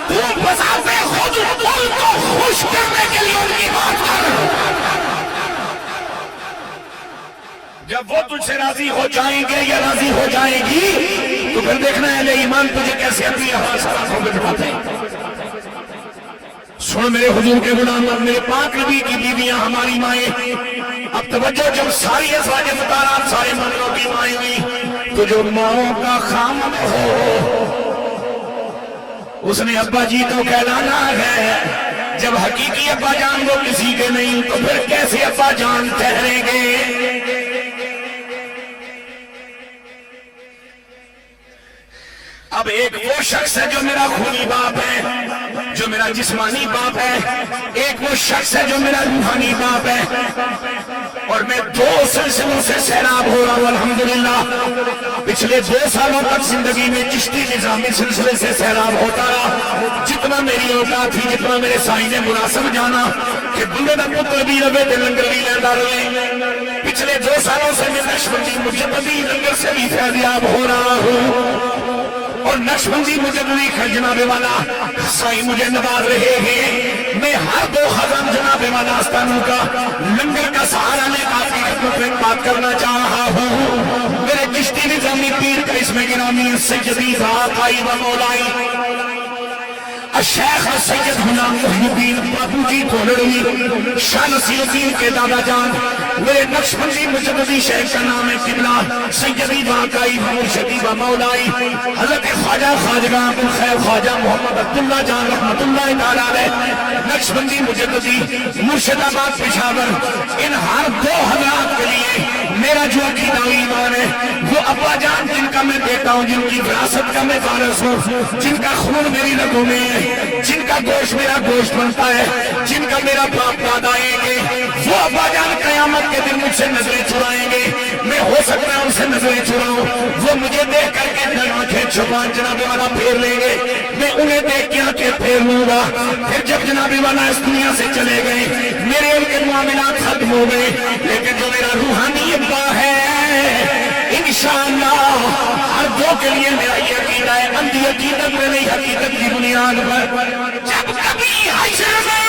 تو بذات خود ان کو خوش کرنے کے لیے ان کی بات کر. جب وہ تجھ سے راضی ہو جائیں گے یا راضی ہو جائیں گی تو پھر دیکھنا ہے لے ایمان تجھے کیسے اپنی آسان پہ بٹھاتے ہیں. سن میرے حضور کے غلام میرے پاک نبی کی بیویاں ہماری مائیں. اب توجہ جب ساری ازواج مطہرات سارے مردوں کی مائیں ہوئی تو جو ماؤں کا خامد ہو اس نے ابا جی تو کہلانا ہے. جب حقیقی ابا جان وہ کسی کے نہیں تو پھر کیسے ابا جان ٹھہریں گے. اب ایک وہ شخص ہے جو میرا خونی باپ ہے جو میرا جسمانی باپ ہے، ایک وہ شخص ہے جو میرا روحانی باپ ہے، اور میں 2 سلسلوں سے سیراب ہو رہا ہوں الحمدللہ. پچھلے 2 سالوں تک زندگی میں چشتی نظامی سلسلے سے سیراب ہوتا رہا. جتنا میری اوقات تھی جتنا میرے سائی نے مناسب جانا کہ بندے دا پتر بھی رہے تے لنگر بھی لیندہ رہے. پچھلے 2 سالوں سے میں نشبندی مجبندی لنگر سے بھی فیضیاب ہو رہا ہوں. اور نقشبندی مجددی کا جناب والا سائی مجھے نواز رہے ہیں. میں ہر 2 خزم جناب والا آستانوں کا لنگر کا سہارا لے آپ کی خدمت میں بات کرنا چاہ رہا ہوں. میرے چشتی نظامی پیر کا اس میں گرامی سیدی ذات آئی و مولائی الشیخ سید غلام محی الدین بابو جی کولڑی شاہ نصیر الدین کے دادا جان میرے نقشبندی مجددی شیخ کا نام ہے قبلہ سیدی واقعی و مرشدی و مولائی حضرت خواجہ خواجہ ابوالخیر خواجہ محمد عبداللہ جان رحمت اللہ تعالیٰ علیہ نقشبندی مجددی مرشد آباد پشاور. ان ہر 2 حضرات کے لیے میرا جو عقیدہ ایمان ہے وہ ابا جان جن کا میں بیٹا ہوں, جن کی وراثت کا میں وارث ہوں, جن کا خون میری رگوں میں ہے, جن کا گوشت میرا گوشت بنتا ہے, جن کا میرا باپ دادا ہے, وہ ابا جان قیامت کے دن مجھ سے نظریں چرائیں گے. میں ہو سکتا ہے ان سے نظریں چراؤں, وہ مجھے دیکھ کر کے آنکھیں چھپان جناب والا پھیر لیں گے, میں انہیں دیکھ کے آنکھیں پھیر لوں گا. پھر جب جناب والا اس دنیا سے چلے گئے میرے ان کے معاملات ختم ہو گئے, لیکن جو میرا روحانی ابا ہے انشاءاللہ ہر 2 کے لیے میرا یہ عقیدہ ہے, اندھی عقیدت میں نہیں حقیقت کی بنیاد پر. جب کبھی حشر میں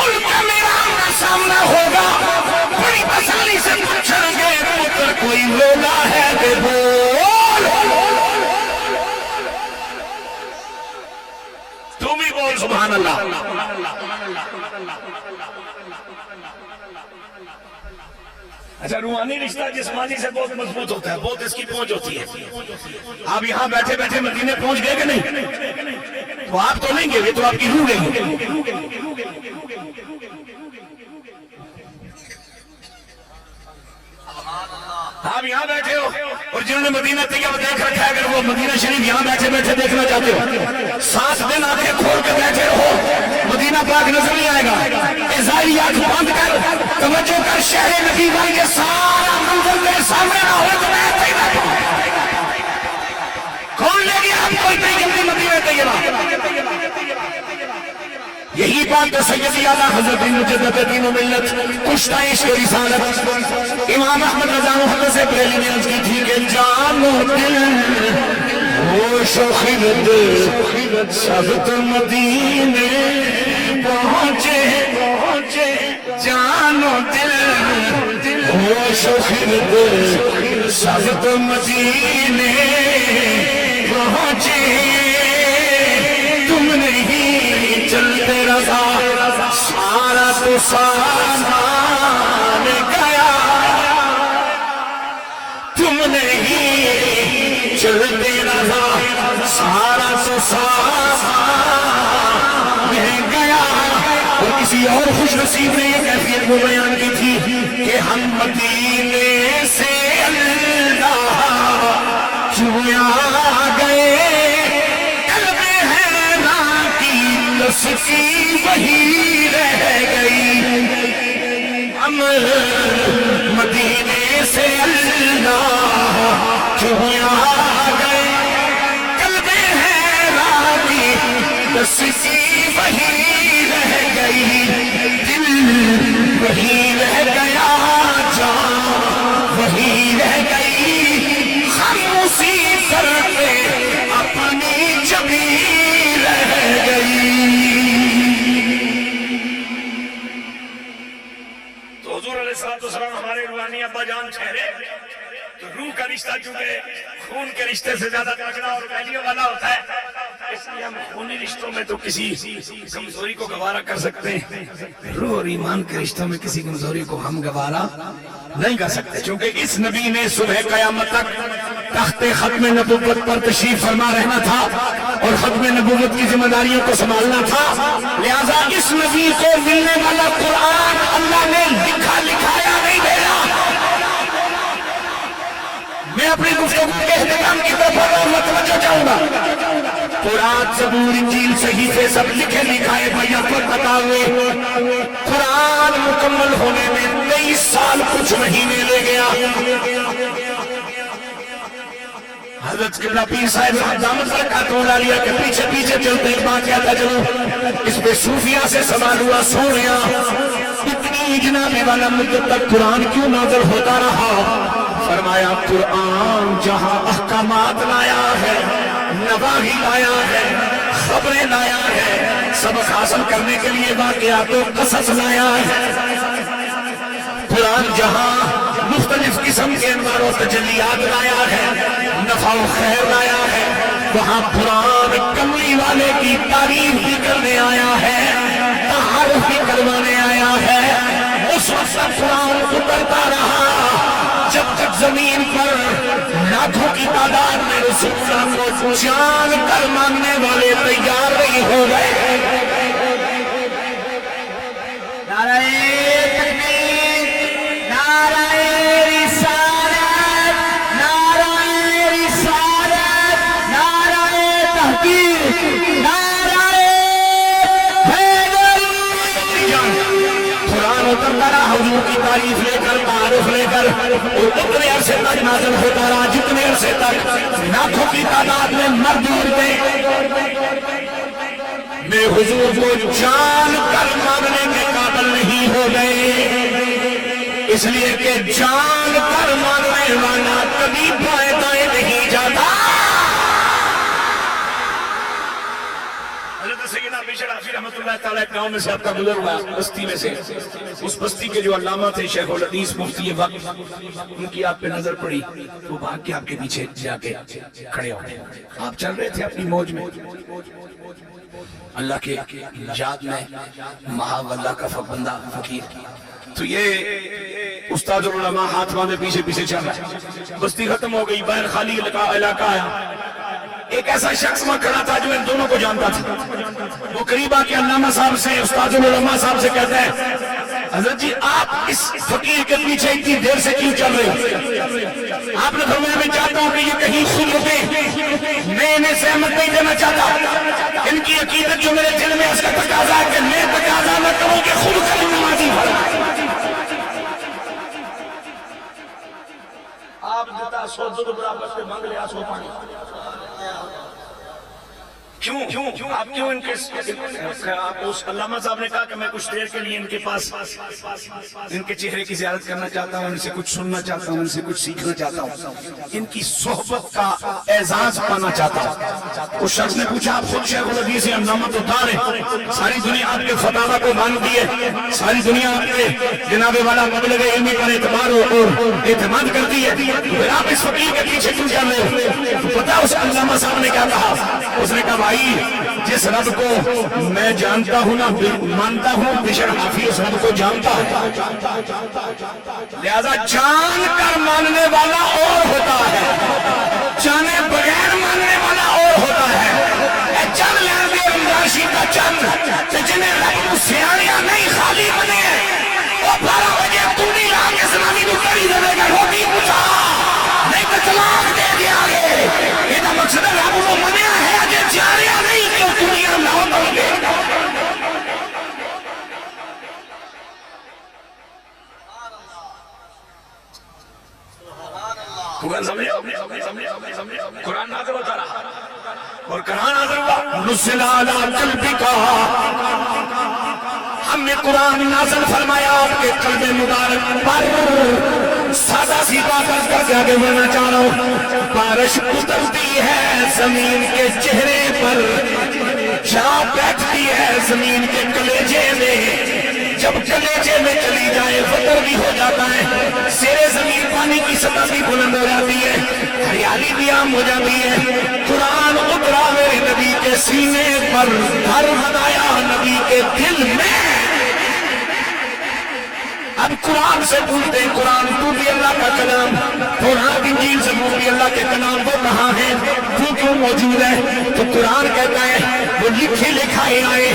ان کا میرا آمنا سامنا ہوگا بڑی آسانی سے پوچھیں گے پتر کوئی رولا ہے کہ بول, تم ہی بول سبحان اللہ. اچھا روحانی رشتہ جسمانی سے بہت مضبوط ہوتا ہے, بہت اس کی پہنچ ہوتی ہے. آپ یہاں بیٹھے بیٹھے مدینے پہنچ گئے کہ نہیں؟ تو آپ تو نہیں گئے, تو آپ کی روح گئی. آپ یہاں بیٹھے ہو اور جنہوں نے مدینہ طیبہ دیکھ رکھا ہے, اگر وہ مدینہ شریف یہاں بیٹھے بیٹھے دیکھنا چاہتے ہو 7 دن آنکھیں کھول کے بیٹھے رہو, مدینہ پاک نظر نہیں آئے گا. ظاہری آنکھ بند کر توجہ کر, شہر نبی بن کے سارا منظر میرے سامنے نہ ہو تو میں تیرا کون لے گیا آپ کوئی نہیں مدینہ طیبہ. یہی بات تو سیدی اعلیٰ حضرت مجدد دین و ملت کشتہ عشق رسالت امام احمد رضا محمد سے پہلی نے عرض کی تھی کہ جان و دل ہوش و خرد سب تو مدینے پہنچے, جان و دل ہوش و خرد سب تو مدینے پہنچے. تم نہیں چلتے رضا سارا تو سامان گیا, تم نہیں چلتے رضا سارا تو سامان گیا. اور کسی اور خوش نصیب نے یہ کیفیت کو بیان کی تھی کہ ہم مدینے سے اللہ کیوں آ گئے, اس کی وہی رہ گئی. ہم مدینے سے اللہ کیوں آ گئے, قلب حیران کی اس کی وہی رہ گئی, دل وہی رہ گیا, جان وہی رہ گئی. ہم اسی پر اپنی جبین رہ گئی. السلام ہمارے روحانی ابا جان ٹھہرے تو روح کا رشتہ چونکہ خون کے رشتے سے زیادہ تگڑا اور پہلیوں والا ہوتا ہے, اس لیے ہم خونی رشتوں میں تو کسی کمزوری کو گوارا کر سکتے ہیں, روح اور ایمان کے رشتوں میں کسی کمزوری کو ہم گوارا نہیں کر سکتے. چونکہ اس نبی نے صبح قیامت تک تخت ختم نبوت پر تشریف فرما رہنا تھا اور ختم نبوت کی ذمہ داریوں کو سنبھالنا تھا, لہذا اس نبی کو ملنے والا قرآن اللہ نے لکھایا نہیں بھیجا. میں اپنی گفتگو کے اہتمام کی طرف اور توجہ چاہوں گا. قرآن زبور انجیل صحیفے سب لکھے لکھائے بھیا پر پتا ہوئے, قرآن مکمل ہونے میں 23 سال کچھ مہینے لے گیا. حضرت قبلہ پیر صاحب دامت برکات عالیہ کے پیچھے پیچھے چلتے ایک بات کیا تھا, چلو اس پہ صوفیہ سے سوال ہوا, سونیا اتنی جناب والا مدت تک قرآن کیوں نازل ہوتا رہا؟ فرمایا قرآن جہاں احکامات لایا ہے نواحی لایا ہے، خبریں لایا ہے، سبق حاصل کرنے کے لیے واقعات و قصص لایا ہے۔ قرآن جہاں مختلف قسم کے انوار و تجلیات لایا ہے، نفع و خیر لایا ہے، وہاں قرآن کملی والے کی تعریف بھی کرنے آیا ہے، تعارف بھی کروانے آیا ہے۔ اس وقت قرآن اترتا رہا جب تک زمین پر لاکھوں کی تعداد میں رسول اللہ کو جان کر ماننے والے تیار نہیں ہو گئے۔ نعرہ تکبیر، نعرہ رسالت، نعرہ رسالت، نعرہ تحقیق، نعرہ حیدری۔ قرآن اترتا رہا حضور کی تعریف لے کر، تعارف لے کر، اور اتنے عرصے تک نازل ہوتا رہا جتنے عرصے تک لاکھوں کی تعداد میں مرد میں حضور کو جان کر ماننے کے قابل نہیں ہو گئے، اس لیے کہ جان کر ماننے والا کبھی بائیں دائیں نہیں جاتا۔ حضرت سیدنا بشر حافظ رحمۃ اللہ تعالیٰ ایک گاؤں میں سے آپ کا گزر ہوا، بستی میں سے، اس بستی کے جو علامہ تھے شیخ الحدیث مفتی وقت، ان کی آپ پہ نظر پڑی، وہ بھاگ کے آپ کے پیچھے جا کے کھڑے ہو گئے۔ آپ چل رہے تھے اپنی موج میں، اللہ کے یاد میں، محاو اللہ کا بندہ فقیر، تو یہ استاد العلماء ہاتھ باندھے پیچھے پیچھے چل رہا ہے۔ بستی ختم ہو گئی، باہر خالی علاقہ آیا، ایک ایسا شخص وہاں کھڑا تھا جو ان دونوں کو جانتا تھا۔ وہ قریب آ کے علامہ صاحب سے، استاد العلماء صاحب سے کہتا ہے، حضرت جی آپ اس فقیر کے پیچھے اتنی دیر سے کیوں چل رہے ہو؟ آپ نے فرمایا میں چاہتا ہوں کہ یہ کہیں خود رکے، میں انہیں سہمت نہیں دینا چاہتا، ان کی عقیدت جو میرے دل میں اس کا تقاضا ہے کہ میں تقاضا نہ کروں کہ خود کر نمازی پڑھیں۔ آپ دیتا سو دودھ برابر سے مانگ لیا سو پانی۔ کیوں آپ کیوں ان کے اس علامہ صاحب نے کہا کہ میں کچھ دیر کے لیے ان کے پاس ان کے چہرے کی زیارت کرنا چاہتا ہوں، ان سے کچھ سننا چاہتا ہوں، ان سے کچھ سیکھنا چاہتا ہوں، ان کی صحبت کا اعزاز پانا چاہتا ہوں۔ اس شخص نے پوچھا آپ خود شیخ الحدیث علامہ تو دار ہیں، ساری دنیا آپ کے فتاوی کو مانتی ہے، ساری دنیا آپ کے جناب والا مبلغ علمی پر اعتبار اور اعتماد کرتی ہے، پھر آپ اس فقیر کے پیچھے کیوں چل رہے ہو؟ پتا اس علامہ صاحب نے کیا کہا؟ اس نے کہا بھائی جس رب کو میں جانتا ہوں نا مانتا ہوں، بشر حافظ اس رب کو جانتا ہے، لہذا جان کر ماننے والا اور ہوتا ہے، جانے بغیر ماننے والا اور ہوتا ہے۔ چند لے رمضاشی کا چند جنہیں رب سیاڑیاں نہیں خالی بنے، وہ 12 بجے تو نہیں رہا کہ سنانی تو کری دے گا، روٹی پوچھا نہیں تو طلاق دے دیا گے۔ یہ مقصد ہے رب کو منیا ہے جاریاں نہیں کہ دنیا نہ بولے۔ قرآن نازل ہوتا رہا اور قرآن نازل ہوا، نزل علی قلبک، ہم نے قرآن نازل فرمایا آپ کے قلب مبارک پر۔ سادہ سی بات کر کے آگے بڑھنا چاہ رہا ہوں، بارش اترتی ہے زمین کے چہرے پر، جہاں بیٹھتی ہے زمین کے کلیجے میں، جب کلیجے میں چلی جائے فطر بھی ہو جاتا ہے، زیر زمین پانی کی سطح بھی بلند ہو جاتی ہے، ہریالی بھی عام ہو جاتی ہے۔ قرآن اترا میرے نبی کے سینے پر، گھر بنایا نبی کے دل میں۔ اب قرآن سے پوچھتے ہیں قرآن تو بھی اللہ کا کلام، قرآن انجیل سے بھی اللہ کے کلام، وہ کہاں ہے، وہ کیوں موجود ہے؟ تو قرآن کہتا ہے وہ لکھے لکھائے آئے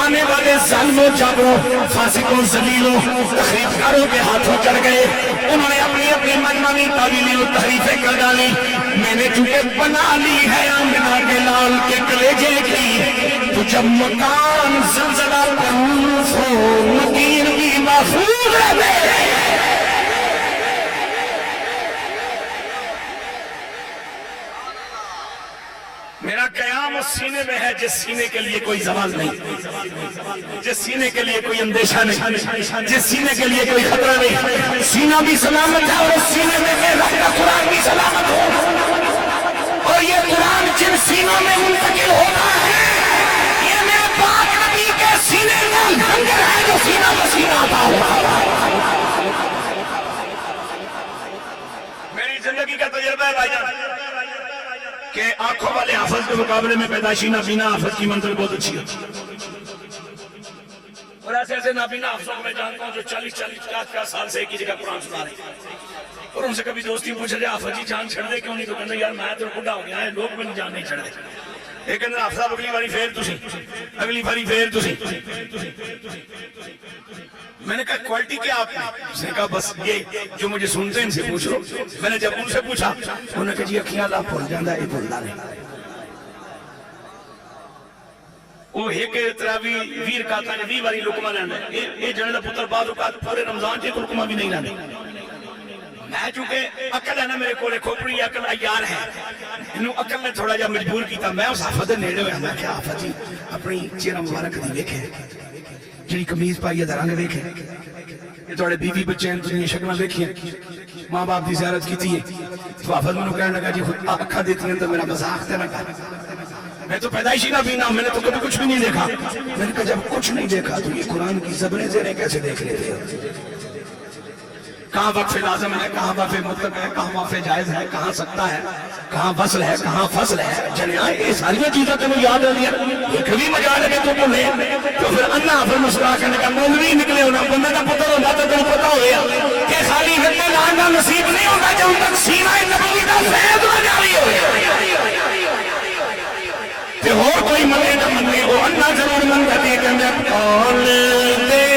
آنے والے ظالموں جابروں فاسقوں ذلیلوں تخریب کاروں کے ہاتھوں چڑھ گئے، انہوں نے اپنی اپنی منمانی تعویلیں اور تحریفیں کر ڈالی۔ میں نے چونکہ بنا لی ہے آمنہ کے لال کے کلیجے کی، تو جب مکان زلزلہ پروف ہو مکین بھی محفوظ رہے۔ میرا قیام اس سینے میں ہے جس سینے کے لیے کوئی زوال نہیں، جس سینے کے لیے کوئی اندیشہ نہیں، جس سینے کے لیے کوئی خطرہ نہیں، سینہ بھی سلامت ہے اور اس سینے میں میرا قرآن بھی سلامت ہو، اور یہ قرآن جن زندگی کا تجربہ ہے بھائی جان کہ آنکھوں والے حافظ کے مقابلے میں پیدائشی نابینا حافظ کی منزل بہت اچھی ہوتی ہے. اور ایسے ایسے نابینا حافظوں کو میں جانتا ہوں جو 40-50 سال سے ایک ہی جگہ قرآن سنا رہے ہیں. اور ان سے کبھی دوستی پوچھا جائے حافظ جی جان چھڑ دے کیوں نہیں, تو کہنا یار میں تو بڑھا ہو گیا ہے, لوگ میں جان نہیں چھڑ دے. ایک اندر حافظ صاحب اگلی باری پھر تسی, اگلی باری پھر تسی. میں نے کہا کوالٹی کیا آپ نے؟ اس نے کہا بس یہ جو مجھے سنتے ہیں ان سے پوچھ لو. میں نے جب ان سے پوچھا انہوں نے کہا جی اکھیاں اللہ بھول جاندہ ہے, یہ بھولتا نہیں. وہ ایک تراوی ویر کا تھا 20 باری لقمہ لینا ہے. یہ جنے دا پتر بعض اوقات پورے رمضان جی کو لقمہ بھی نہیں لینا. میں چونکہ عقل ہے نا میرے کولے کھوپڑی عقل عیار ہے, انہوں عقل نے تھوڑا جا مجبور کیتا. میں اس حافظ نیڑے ہویا, میں کہا حافظ جی اپنی چہرہ مبارک دی دیکھے, جنہی کمیز پائی ہے درانگ دیکھے, یہ توڑے بیوی بچے ہیں تجھے شکلہ دیکھیں, ماں باپ دی زیارت کی تھی. تو حافظ منو کہنے لگا جی خود اکھا دیتی ہیں تو میرا مزاق تیرا کر. میں تو پیدائشی نہ بینا, میں نے تو کبھی کچھ بھی نہیں دیکھا. میں نے کہا جب کچھ نہیں دیکھا تو یہ قرآن کی زبریں زیریں کیسے دیکھ لیتے ہیں؟ کہاں وقف لازم ہے, کہاں وقف مطلق ہے, کہاں وقف جائز ہے, کہاں سکتا ہے, کہاں فصل ہے, کہاں فصل ہے. جنہاں یہ ساری چیزیں تمہیں یاد ہے دیا, یہ کبھی مجال ہے تو تمہیں تو پھر انہا پھر مسکرا کرنے کا مولوی نکلے ہونا, بندہ کا پتر ہونا تو تمہیں پتا ہویا کہ خالی ہمیں لانا نصیب نہیں ہوگا جب تک سینہ نبوی کا فیض نہ جاری ہویا. کہ اور کوئی منے نہ منے, وہ انہا ضرور من کہتی ہے کہ میں کون دے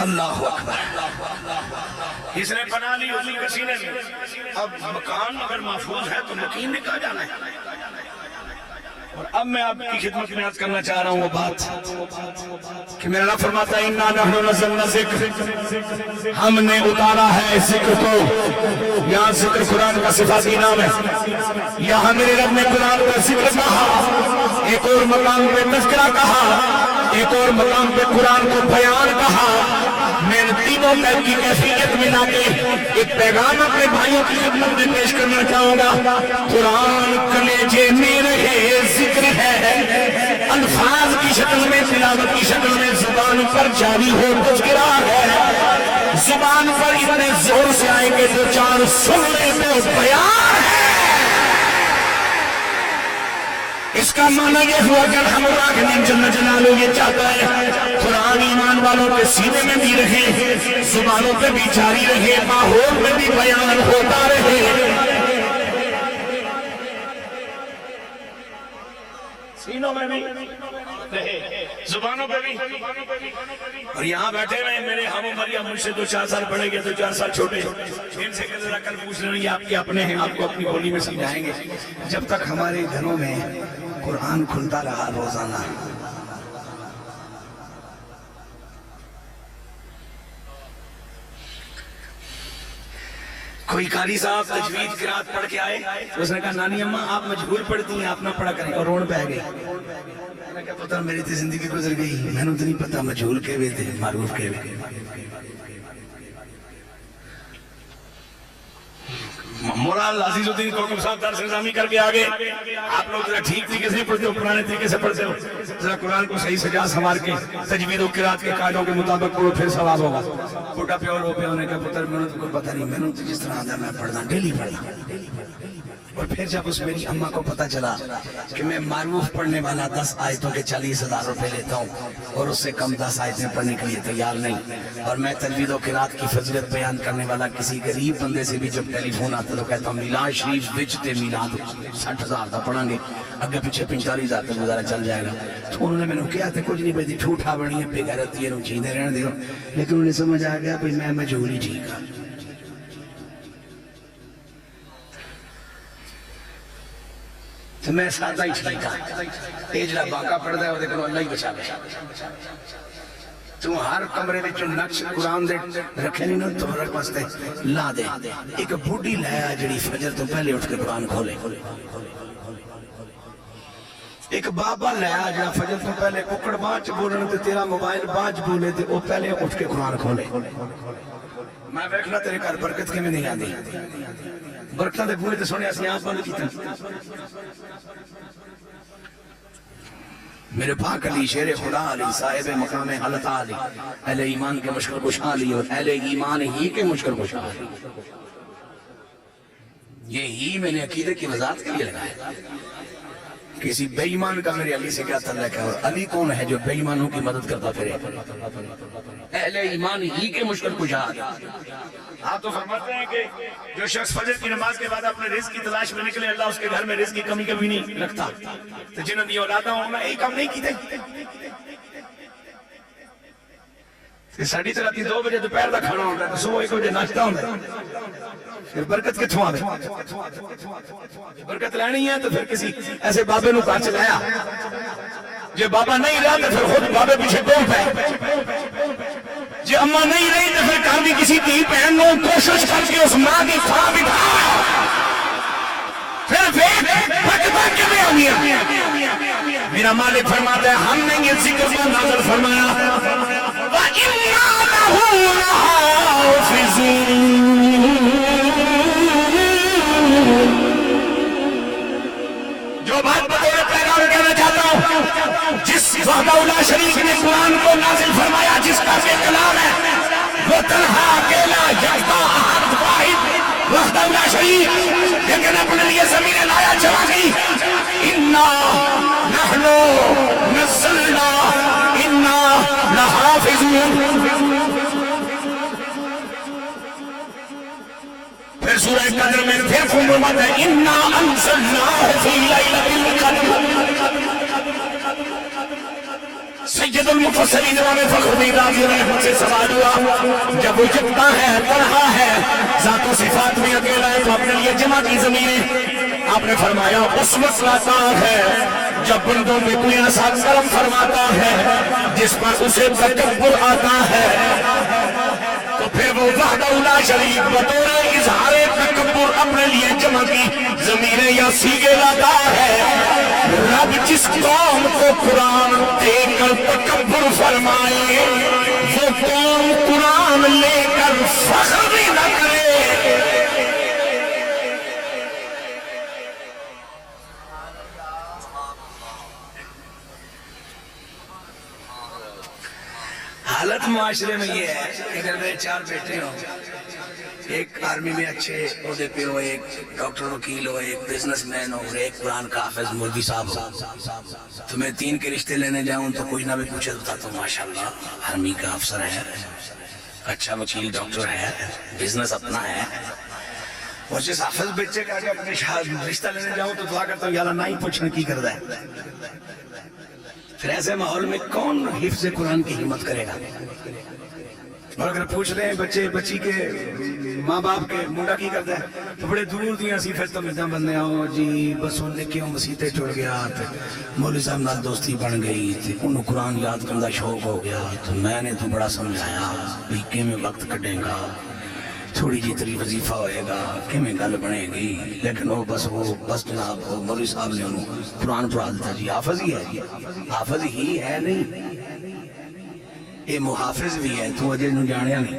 اللہ اکبر. اس نے بنا لی حضور کے سینے میں. اب مکان اگر محفوظ ہے تو مکین نے کہا جانا ہے. اور اب میں آپ کی خدمت میں عرض کرنا چاہ رہا ہوں وہ بات کہ میرا رب فرماتا ہے اِنَّا نَحْنُ نَزَّلْنَا ذِکْرَ, ہم نے اتارا ہے ذکر کو. یہاں ذکر قرآن کا صفاتی نام ہے. یہاں میرے رب نے قرآن کا ذکر کہا, ایک اور مقام پہ تذکرہ کہا, ایک اور مقام پہ قرآن کو بیان کہا. میں تینوں کی کیفیت میں لا کے ایک پیغام اپنے بھائیوں کی خدمت میں پیش کرنا چاہوں گا. قرآن کلیجے میں رہے ذکر ہے, الفاظ کی شکل میں, تلاوت کی شکل میں, زبان پر جاری ہو تذکرہ ہے. زبان پر اتنے زور سے آئیں گے تو چار سننے تو بیان ہے. اس کا معنی یہ ہوا کہ الحمدللہ جل جلالہ یہ چاہتا ہے قرآن ایمان والوں کے سینے میں بھی رہے, زبانوں پہ بھی جاری رہے, ماحول میں بھی بیان ہوتا رہے, سینوں میں بھی رہے, زبانوں پہ بھی. اور یہاں بیٹھے ہوئے میرے ہم مریم مجھ سے 2-4 سال بڑھے گئے, 2-4 سال چھوٹے, ان سے کہ ذرا کل پوچھ رہے ہیں آپ کے اپنے ہیں, آپ کو اپنی بولی میں سمجھائیں گے. جب تک ہمارے گھروں میں قرآن کھلتا رہا روزانہ, کوئی قاری صاحب تجوید قرات پڑھ کے آئے, اس نے کہا نانی اماں آپ مجبور پڑھتی ہیں, آپ نہ پڑھا کریں, اور رون پہ گئے. میں نے کہا پتر میری تی زندگی گزر گئی, میں نے تو نہیں پتا مجھول کے ہوئے تھے, معروف کے ہوئے. مولانا عزیز الدین کوکب صاحب درس نظامی کر کے آگے, آپ لوگ ذرا ٹھیک طریقے سے پڑھتے ہو, پرانے طریقے سے پڑھتے ہو, ذرا قرآن کو صحیح سجا سنوار کے تجوید و قرات کے قاعدوں کے مطابق پڑھو, پھر ثواب ہوگا. بوٹا پیور ہو پہ ہونے کا پتر میں نے تو کوئی پتہ نہیں, میں نے تو جس طرح آدھا میں پڑھنا ڈیلی پڑھنا. اور پھر جب اس میری اماں کو پتا چلا کہ میں معروف پڑھنے والا 10 آیتوں کے 40,000 روپے لیتا ہوں اور اس سے کم 10 آیتیں پڑھنے کے لیے تیار نہیں، اور میں تجوید و قرات کی فضیلت بیان کرنے والا کسی غریب بندے سے بھی جب ٹیلی فون آتا تو کہتا ہوں میلاد شریف وچ تے میلاد 60,000 کا پڑھیں گے، اگے پیچھے 45,000 کا گزارا چل جائے گا۔ تو انہوں نے میں نے کہا تھا کچھ نہیں بھائی ٹھوٹا بنی ہے، بے غیرتی ہے، چیندے رہنے دیو، لیکن انہیں سمجھ آ گیا بھائی میں مجہول ہی ٹھیک ہوں۔ تو میں سادہ ہی ٹھیک ہوں، یہ جڑا باقا پڑھتا ہے وہ دیکھو اللہ ہی بچا گیا۔ تو ہر کمرے میں جو نقش قرآن دے رکھے نہیں نا تو رکھ واسطے لا دے، ایک بوڑھی لایا جڑی فجر تو پہلے اٹھ کے قرآن کھولے، ایک بابا لایا جڑا فجر تو پہلے ککڑ بانچ بولنے تے تیرا موبائل بانچ بولے تے وہ پہلے اٹھ کے قرآن کھولے۔ میں بیٹھنا تیرے گھر برکت کے میں نہیں آتی، برکتاں دے بوئے تے سونے اسی آپ بند کیتا۔ میرے پاک علی شیر خدا علی صاحب مقام حلت علی اہل ایمان کے مشکل کشا علی اور اہل ایمان ہی کے مشکل کشا علی، یہ ہی میں نے عقیدے کی وضاحت کے لیے لگایا۔ کسی بے ایمان کا میرے علی سے کیا تعلق ہے، اور علی کون ہے جو بے ایمانوں کی مدد کرتا پھرے؟ اہل ایمان ہی کے مشکل کشا علی۔ آپ تو فرماتے ہیں کہ جو شخص فجر کی نماز کے بعد اپنے رزق کی تلاش میں نکلے اللہ اس کے گھر میں رزق کی کمی کبھی نہیں رکھتا۔ تو جنہوں نے اولادہ ہونا یہی کام نہیں کیتے، ساڑھی طرح 2 بجے دوپہر کا کھانا ہوتا ہے تو صبح 1 بجے ناشتہ ہوتا ہے، پھر برکت کتوں آوے؟ برکت لینی ہے تو پھر کسی ایسے بابے نو کہاں چلایا، جو بابا نہیں رہا تو پھر خود بابے پیچھے ڈول پہ، جو اماں نہیں رہی تو پھر کہاں بھی کسی کی بہن نو کوشش کر کے اس ماں کی تھا بٹھا، پھر برکتاں کیویں آنی ہیں؟ میرا مالک فرماتا ہے ہم نے یہ ذکر کو نازل فرمایا وَإِنَّا لَهُ لَحَافِظُونَ۔ جو بات بطور پیغام کہنا چاہتا ہوں، جس وحدہ لا شریک نے قرآن کو نازل فرمایا، جس کا بے کلام ہے، وہ تنہا اکیلا یکتا احد واحد وحدہ لا شریک، لیکن اپنے لیے زمینیں لایا چلا گئی۔ اِنَّا نَحْنُ نَزَّلْنَا اِنَّا لَحَافِظُونَ۔ پھر سورہ قدر میں پھر فرماتا ہے اِنَّا أَنزَلْنَاهُ فِي لَيْلَةِ الْقَدْرِ۔ سید المفسرین امام فخرالدین رازی رحمت سے سوال ہوا جب وہ جتنا ہے تنہا ہے ذات و صفات میں اکیلا ہے تو اپنے لیے جمع کی زمینیں، آپ نے فرمایا اس وقت آتا ہے جب بندوں میں کوئی ایسا کرم فرماتا ہے جس پر اسے تکبر آتا ہے، تو پھر وہ وحدہ لا شریک بطور اظہار تکبر اپنے لیے جمع کی ضمیریں یا سیغے لاتا ہے۔ رب جس قوم کو قرآن دے کر تکبر فرمائے وہ قوم قرآن لے کر فخر بھی نہ کرے۔ حالت معاشرے میں یہ ہے کہ اگر میرے 4 بیٹے ہوں، ایک آرمی میں اچھے عہدے پہ ہو، ایک ڈاکٹر وکیل ہو، ایک بزنس مین ہو، اور ایک قرآن کا حافظ مولوی صاحب ہو، تو میں 3 کے رشتے لینے جاؤں تو کوئی نہ بھی پوچھے تو ماشاءاللہ آرمی کا افسر ہے، اچھا وکیل ڈاکٹر ہے، بزنس اپنا ہے، اور جس حافظ بچے کا اپنے رشتہ لینے جاؤں تو دعا کرتا ہوں یا اللہ نہ ہی پوچھنے کی کر دے۔ پھر ایسے ماحول میں کون حفظ قرآن کی ہمت کرے گا؟ اور اگر پوچھ رہے ہیں بچے بچی کے ماں باپ کے منڈا کی کرتا ہے تو بڑے دور دیا سی پھر تو مدہ بندے آؤ جی بس انہیں کیوں مسیطے چھوڑ گیا، مولوی صاحب نال دوستی بن گئی، انہوں قرآن یاد کرنے شوق ہو گیا، تو میں نے تو بڑا سمجھایا بھی میں وقت کٹیں گا، تھوڑی جی تری وظیفہ ہوئے گا کہ میں گل بنے گی، لیکن وہ بس جناب مولوی صاحب نے انہوں قرآن پڑھا دیتا جی حافظ ہی ہے، جی حافظ ہی ہے نہیں یہ محافظ بھی ہے، تو اجے انہوں جانیا نہیں۔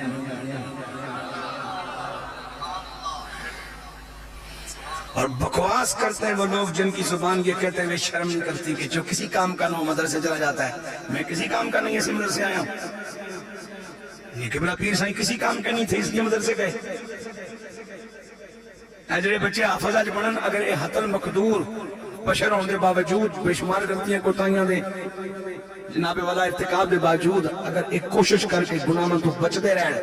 اور بکواس کرتے ہیں وہ لوگ جن کی زبان یہ کہتے ہیں وہ شرم نہیں کرتی کہ جو کسی کام کا نہ مدرسے چلا جاتا ہے، میں کسی کام کا نہیں اسی مدرسے آیا ہوں، یہ قبلہ پیر سائیں کسی کام کا نہیں تھے اس لیے مدرسے گئے، جڑے بچے حافظ اج پڑھن اگر یہ حت المقدور بشر ہونے کے باوجود بے شمار غلطیاں کوتاہیاں دے جناب والا ارتکاب دے باوجود اگر ایک کوشش کر کے گناہاں تو بچتے رہن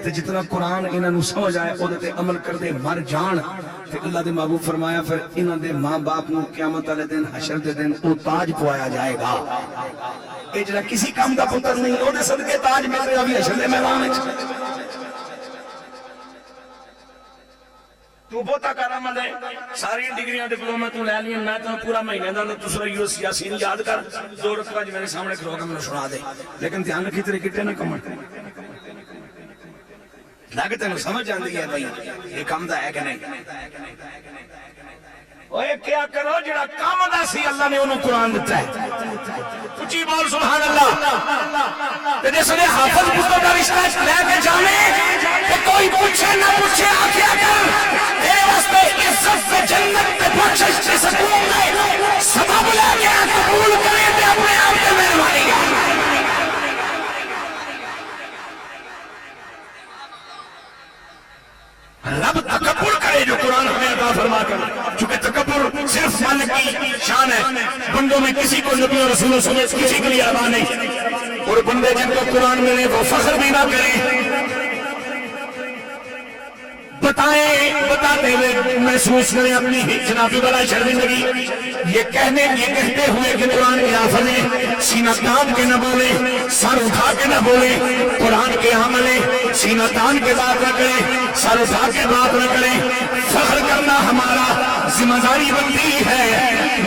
تے جتنا قرآن انہاں نوں سمجھ آئے او تے عمل کردے مر جان تے اللہ دے محبوب فرمایا پھر انہاں دے ماں باپ نوں قیامت والے دن حشر دے دن او تاج پوایا جائے گا. اے جڑا کسی کام دا پتر نہیں او دے صدقے تاج ملے گا بھی حشر دے میدان وچ. تو بہتا کرامت ہے ساری ڈگریاں ڈپلوما تو لے لیں میں تو پورا مہینے دا دوسرا یاسین یاد کر 2 رکعت اج میرے سامنے کھلو کے مینوں سنا دے لیکن دھیان رکھی تیرے کٹے نہ کمن لگ تینوں سمجھ آندی ہے بھائی یہ کام دا ہے کہ نہیں. اوے کیا کرو جڑا کام دا سی اللہ نے انہوں قرآن دیتا ہے. اچھی بول سبحان اللہ. تے جس نے حافظ پتر دا رشتہ لے کے جانے کہ کوئی پوچھے نہ پوچھے آخیا کر تیرے واسطے عزت سے جنت تے بخشش سے سکون ہے سبب لے کے قبول کرے تے اپنے آپ تے مہربانی کر. رب تکبر کرے جو قرآن ہمیں عطا فرما کر چونکہ تکبر صرف مالک کی شان ہے. بندوں میں کسی کو نبی اور رسولوں سمیت کسی کے لیے آبا نہیں اور بندے جن کو قرآن ملے وہ فخر بھی نہ کریں بتاتے ہوئے محسوس کریں اپنی جنابی والا شرمندگی یہ کہتے ہوئے کہ قرآن کے حافظ ہیں سینہ تان کے نہ بولے سر اٹھا کے نہ بولے قرآن کے عملے سینہ تان کے بات نہ کریں سر اٹھا کے بات نہ کریں. فخر کرنا ہمارا ذمہ داری بنتی ہے.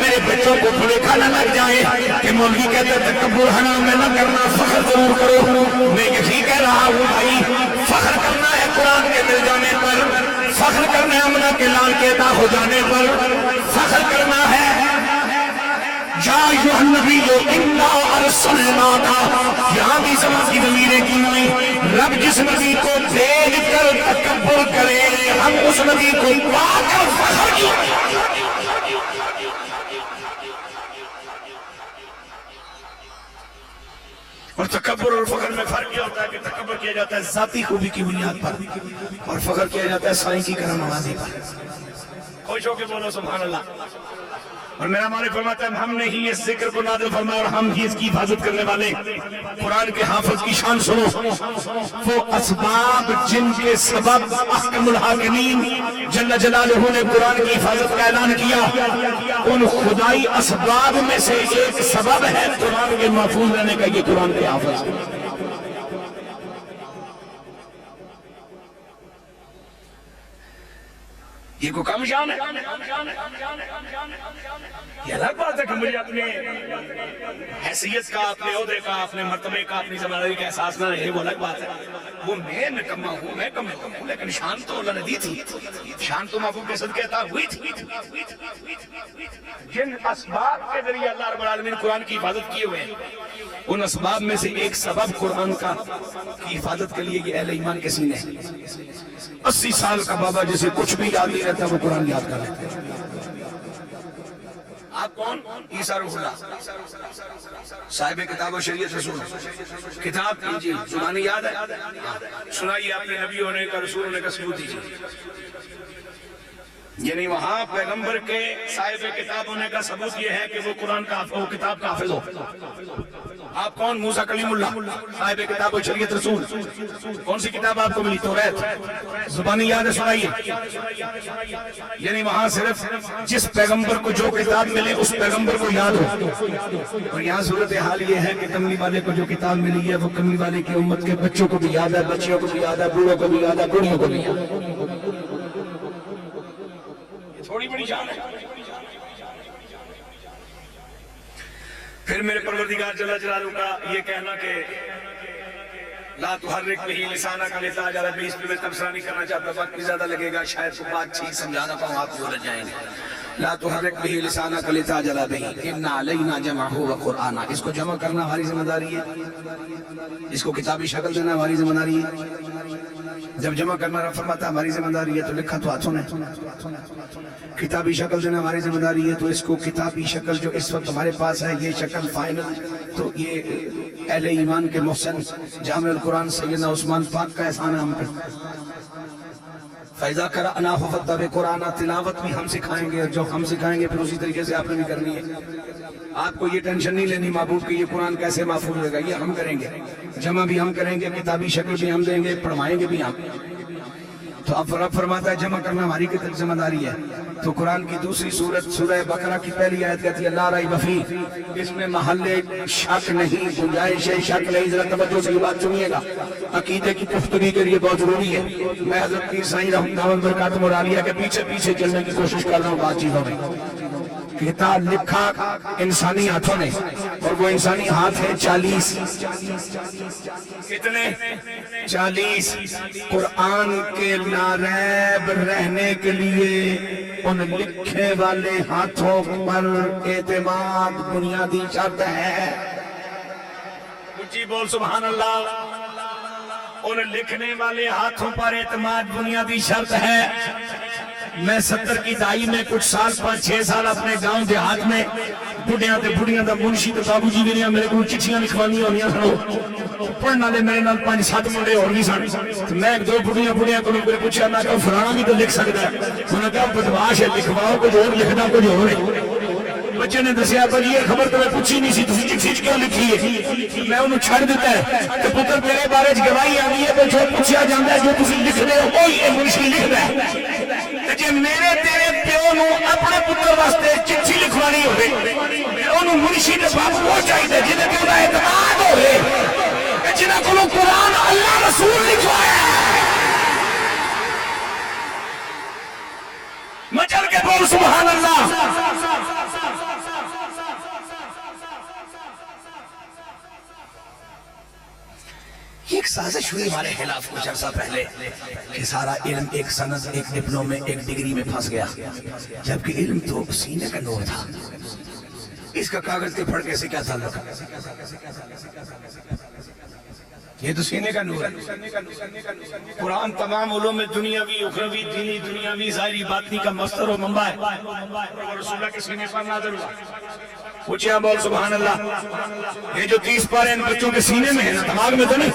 میرے بچوں کو بھلیکھا نہ لگ جائے کہ مولوی کہتے تکبر حرام میں نہ کرنا فخر ضرور کرو. میں یہی کہہ رہا ہوں بھائی فخر کرنا ہے قرآن کے مل جانے پر فخر کرنا ہے امنہ کے لال کے عطا ہو جانے پر فخر کرنا ہے یا ایھا النبی انا ارسلناک. یہاں بھی سماج کی ضمیریں کی ہوئی رب جس نبی کو بھیج کر تکبر کرے ہم اس نبی کو پا کر فخر کی. اور تکبر اور فخر میں فرق کیا ہوتا ہے کہ تکبر کیا جاتا ہے ذاتی خوبی کی بنیاد پر اور فخر کیا جاتا ہے سائیں کی کرم نوازی پر. خوش ہو کے بولو سبحان اللہ. اور میرا مالک فرماتا ہے ہم نے ہی اس ذکر کو نازل فرمایا اور ہم ہی اس کی حفاظت کرنے والے. قرآن کے حافظ کی شان سنو. وہ اسباب جن کے سبب احکم الحاکمین جل جلالہ نے قرآن کی حفاظت کا اعلان کیا ان خدائی اسباب میں سے ایک سبب ہے قرآن کے محفوظ رہنے کا یہ قرآن کے حافظ. یہ کو کم شان ہے. یہ الگ بات ہے کہ مجھے اپنے حیثیت کا اپنے عہدے کا اپنے مرتبے کا اپنی ذمہ داری کا احساس نہ رہے وہ الگ بات ہے. وہ میں نکما ہوں میں کم ہوں لیکن شان تو اللہ نے دی تھی. شان تو محبوب کے صدقے عطا ہوئی تھی. جن اسباب کے ذریعے اللہ رب العالمین قرآن کی حفاظت کیے ہوئے ہیں ان اسباب میں سے ایک سبب قرآن کا کی حفاظت کے لیے یہ اہل ایمان کے سینے ہیں. 80 سال کا بابا جسے کچھ بھی یاد نہیں رہتا وہ قرآن یاد کر لیتے ہیں. آپ کون؟ عیسیٰ روح اللہ صاحب کتاب و شریعت رسول کتاب انجیل زبانی یاد ہے سنائیے اپنے نبی ہونے کا رسول ہونے کا ثبوت دیجیے. یعنی وہاں پیغمبر کے صاحب کتاب ہونے کا ثبوت یہ ہے کہ وہ قرآن کا وہ کتاب کا حافظ ہو. آپ کون؟ موسیٰ کلیم اللہ صاحب کتاب و شریعت رسول. کون سی کتاب آپ کو ملی؟ توریت. زبانی یاد ہے سنائیے. یعنی وہاں صرف جس پیغمبر کو جو کتاب ملے اس پیغمبر کو یاد ہو. اور یہاں صورتحال یہ ہے کہ کملی والے کو جو کتاب ملی ہے وہ کملی والے کی امت کے بچوں کو بھی یاد ہے بچیوں کو بھی یاد ہے بوڑھوں کو بھی یاد ہے بوڑھیوں کو بھی یاد ہے. تھوڑی بڑی شان ہے. پھر میرے پروردگار جل جلالہ کا یہ کہنا کہ لا تحرک بہ لسانک لتعجل بہ، اس پہ میں تبصرہ نہیں کرنا چاہتا وقت بھی زیادہ لگے گا شاید کوئی بات ٹھیک سمجھانا پاؤں آپ کو جائیں گے. لا تحرک بہ لسانک لتعجل بہ ان علینا جمعہ و قرآن. اس کو جمع کرنا ہماری ذمہ داری ہے اس کو کتابی شکل دینا ہماری ذمہ داری ہے. جب جمع کرنا رب فرماتا ہماری ذمہ داری ہے تو لکھا تو ہاتھوں نے. کتابی شکل دینا ہماری ذمہ داری ہے تو اس کو کتابی شکل جو اس وقت ہمارے پاس ہے یہ شکل فائنل تو یہ اہل ایمان کے محسن جامع القرآن سیدنا عثمان پاک کا احسان ہے ہم پر. فیضا قرأناہ فاتبع قرآنہ، تلاوت بھی ہم سکھائیں گے، اور جو ہم سکھائیں گے پھر اسی طریقے سے آپ نے بھی کرنی ہے. آپ کو یہ ٹینشن نہیں لینی محبوب کہ یہ قرآن کیسے محفوظ رہے گا، یہ ہم کریں گے، جمع بھی ہم کریں گے، کتابی شکل بھی ہم دیں گے، پڑھوائیں گے بھی ہم. تو اب رب فرماتا ہے جمع کرنا ہماری کی ذمہ داری ہے. تو قرآن کی دوسری سورت سورہ بقرہ کی پہلی آیت کہتی ہے لا ریب فیہ، اس میں محل شک نہیں، گنجائش شک نہیں. ذرا توجہ سے یہ بات سنیے گا، عقیدے کی گفتگو کے لیے بہت ضروری ہے. میں حضرت پیر سائیں رحمۃ اللہ برکاتہ مرالیہ کے پیچھے پیچھے چلنے کی کوشش کر رہا ہوں بات چیتوں میں. کتاب لکھا انسانی ہاتھوں نے، اور وہ انسانی ہاتھ ہے 40. کتنے؟ 40. قرآن کے ناریب رہنے کے لیے ان لکھے والے ہاتھوں پر اعتماد بنیادی شرط ہے. اونچی بول سبحان اللہ. ان لکھنے والے ہاتھوں پر اعتماد بنیادی شرط ہے. میں 70 کی دہائی میں کچھ سال 5-6 سال اپنے گاؤں دیہات میں بڑھیاں تے بڑھیاں دا منشی تے بابو جی میرے میرے کو چٹھیاں لکھوانی ہونیاں سنو، پڑھن والے میرے نال 5-7 منڈے اور بھی سن. میں ایک دو بڑھیاں کو پوچھا، میں کہا فلانا بھی تو لکھ سکتا ہے. انہوں نے کہا بدماش ہے، لکھواؤ کچھ اور، لکھنا کچھ اور ہے. بچے نے دسیا بھائی یہ خبر تو میں پوچھی نہیں سی، تسی چٹھی کیوں لکھی ہے؟ میں انہوں چھڑ دیتا ہے کہ پتر تیرے بارے گواہی آئی ہے کہ جو پوچھا جاتا ہے جو تسی لکھ رہے ہو وہی یہ منشی لکھتا ہے. جی میرے تیرے پیو نو اپنے پتر واسطے چٹھی لکھوانی ہوئے، انہوں منشی نے بابو وہ چاہیے جنہیں کہ انہیں اعتماد ہوئے جنہیں کو قرآن اللہ رسول لکھوایا ہے. مچل کے بول سبحان اللہ. ایک سازش ہوئی ہمارے خلاف کچھ عرصہ پہلے کہ سارا علم ایک سند، ایک ڈپلوم میں، ایک ڈگری میں پھنس گیا، جبکہ علم تو سینے کا نور تھا. اس کا کاغذ کے پھڑکے سے کیا تعلق ہے؟ یہ تو سینے کا نور ہے. قرآن تمام علوم میں دنیاوی، اخروی، دینی، دنیاوی، ظاہری، باطنی کا مصدر و منبع ہے. رسول اللہ کے سینے پر نازل ہوا. اونچیاں بول سبحان اللہ. یہ جو 30 پارے ان بچوں کے سینے میں ہے نا، دماغ میں تو نہیں.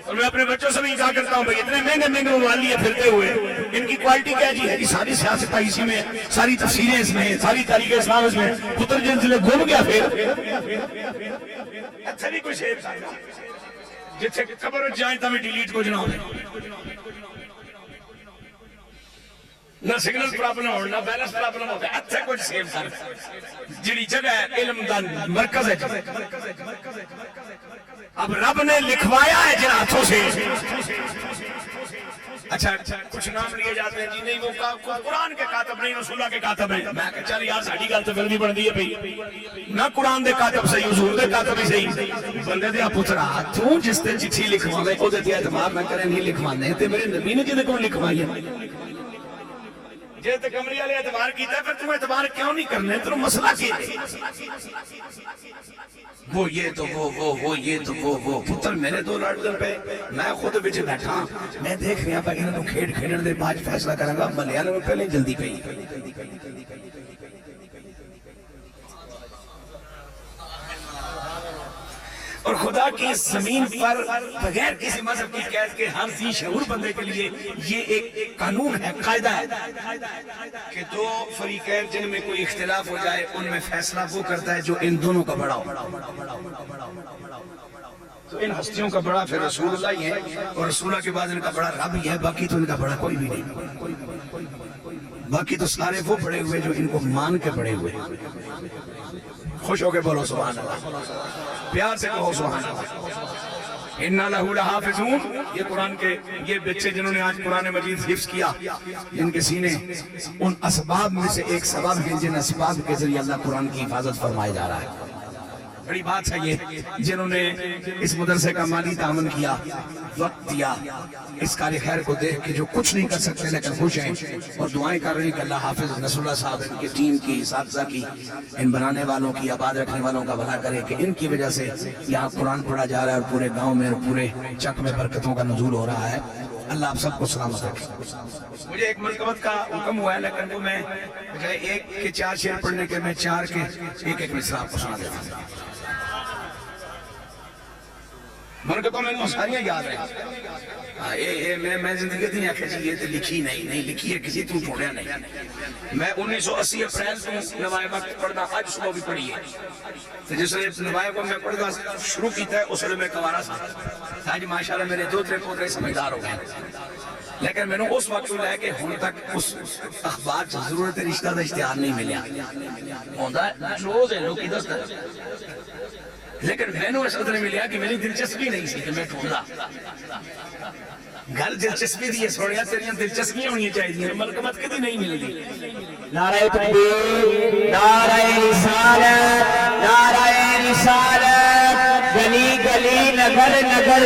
اور میں اپنے بچوں سے بھی کہا کرتا ہوں بھائی اتنے مہنگے مہنگے موبائل لیے پھرتے ہوئے ان کی کوالٹی کیا جی ہے؟ ساری سیاست اسی میں، ساری تفسیریں اس میں، ساری تاریخ اسلام اس میں. پتر جن سے گھوم گیا پھر اچھا نہیں کوئی شیر تھا جتھے خبر جائیں تمہیں ڈیلیٹ کچھ نہ ہو، نہ سگنل پرابلم ہو، نہ بیلنس پرابلم ہوتا ہے. اچھا کچھ سیو سر جڑی جگہ ہے علم دا مرکز ہے. اب رب نے لکھوایا ہے جن ہاتھوں سے. اچھا کچھ نام لیے جاتے ہیں جی نہیں وہ قرآن کے کاتب نہیں، رسول اللہ کے کاتب ہیں. میں کہا چل یار ساڈی گل تے پھر بھی بندی ہے بھئی نہ قرآن دے کاتب صحیح، حضور دے کاتب ہی صحیح. بندے دے پترا تو جس تے چٹھی لکھواوے او دے اعتماد نہ کرے، نہیں لکھوانے تے میرے نبی نے جے کو لکھوائی ہے. جے تے کمری والے اعتبار کیتا ہے پھر تم اعتبار کیوں نہیں کرنے؟ تیرا مسئلہ کیا ہے؟ وہ یہ تو وہ یہ تو وہ پتر میرے دو لڑ دل پہ میں خود بچ بیٹھا، میں دیکھ رہا پہ انہوں نے کھیڑ کھیڑن دے بعد فیصلہ کریں گا. ملیالہ میں پہلے جلدی پہ اور خدا کی زمین پر بغیر کسی مذہب کی قید کے ہر ذی شعور بندے کے لیے یہ ایک قانون ہے، قاعدہ ہے کہ دو فریقین جن میں کوئی اختلاف ہو جائے ان میں فیصلہ وہ کرتا ہے جو ان دونوں کا بڑا ہو. تو ان ہستیوں کا بڑا پھر رسول اللہ ہی ہے، اور رسول اللہ کے بعد ان کا بڑا رب ہی ہے. باقی تو ان کا بڑا کوئی بھی نہیں. باقی تو سارے وہ بڑے ہوئے جو ان کو مان کے بڑے ہوئے. خوش ہو کے بولو سبحان اللہ، پیار سے کہو سبحان اللہ. اِنَّا لَهُ لَحَافِظُونَ. یہ قرآن کے یہ بچے جنہوں نے آج قرآن مجید حفظ کیا، ان کے سینے ان اسباب میں سے ایک سبب ہیں جن اسباب کے ذریعے اللہ قرآن کی حفاظت فرمایا جا رہا ہے. بڑی بات ہے یہ جنہوں نے اس مدرسے کا مالی تعاون کیا، وقت دیا، اس کار خیر کو دیکھ کے جو کچھ نہیں کر سکتے لیکن خوش ہیں اور دعائیں کر رہے ہیں کہ اللہ حافظ نصر اللہ صاحب ان کی ٹیم کی، اساتذہ کی، ان بنانے والوں کی، آباد رکھنے والوں کا بھلا کرے کہ ان کی وجہ سے یہاں قرآن پڑھا جا رہا ہے اور پورے گاؤں میں اور پورے چک میں برکتوں کا نزول ہو رہا ہے. اللہ آپ سب کو سلامت رکھے. مجھے ایک مرکبت کا حکم ہوا ہے لیکن وہ میں ایک کے 4 شعر پڑھنے کے میں 4 کے ایک مصرع آپ کو سنا دیتا ہوں. من کہ تو میں نے ساریاں یاد ہیں میں زندگی نہیں آکھا جی یہ تو لکھی نہیں لکھی ہے کسی تو ٹھوڑیا نہیں. میں 1980 اپریل کو نوائے وقت پڑھنا آج صبح بھی پڑھی ہے تو جس نے نوائے کو میں پڑھنا شروع کیتا ہے اس لئے میں کوارا سا آج ماشاءاللہ میرے دو ترے پوترے سمجھدار ہو گئے. لیکن میں نے اس وقت لے کہ ہن تک اس اخبار سے ضرورت رشتہ دا اشتہار نہیں ملیا ہوندہ ہے روز ہے لوگ کی دست ہے. لیکن میں نے اس قدر ملیا کہ میری دلچسپی نہیں سی کہ میں ٹھونڈا گھر دلچسپی دیئے سوڑیا تیریاں دلچسپیاں ہونی چاہیے ملکمت کدی نہیں ملتی. نعرہ تکبیر نعرہ رسالت نعرہ رسالت گلی گلی نگر نگر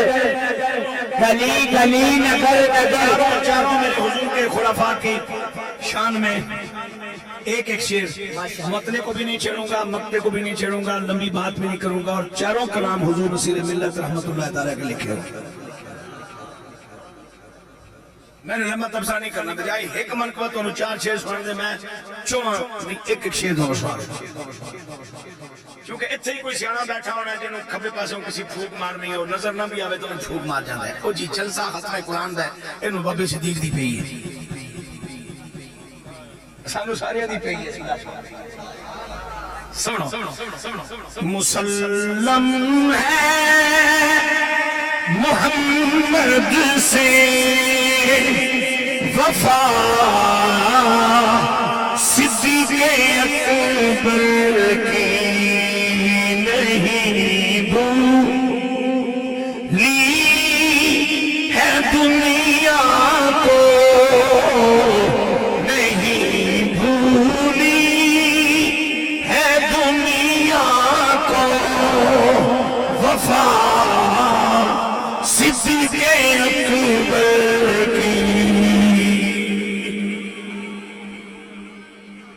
گلی گلی نگر نگر. چاہتا ہوں میرے حضور کے خلفاء کی شان میں ایک شعر مطلع کو بھی نہیں چھیڑوں گا مقطع کو بھی نہیں چھیڑوں گا لمبی بات بھی نہیں کروں گا اور چاروں کلام حضور نصیر ملت رحمت اللہ تعالیٰ کے لکھے ہوں. میں نے لمبا تبصرہ نہیں کرنا بجائے ایک منقبت انہوں 4 شعر سننے دے میں چوہاں ایک شعر دونوں سننے کیونکہ اتھے ہی کوئی سیانا بیٹھا ہونا ہے جنہوں کھبے پاسوں کسی پھوک مارنی ہو نظر نہ بھی آوے تو انہوں پھوک مار جاندہ ہے. او جی چلسا ختم قرآن دا ہے انہوں بابے صدیق دی پہی ہے سانو سارے دی پہی ہے سنو مسلم ہے محمد سے وفا صدیق اکبر کی نہیں بھولی ہے دنیا کو نہیں بھولی ہے دنیا کو وفا صدیق اکبر کی.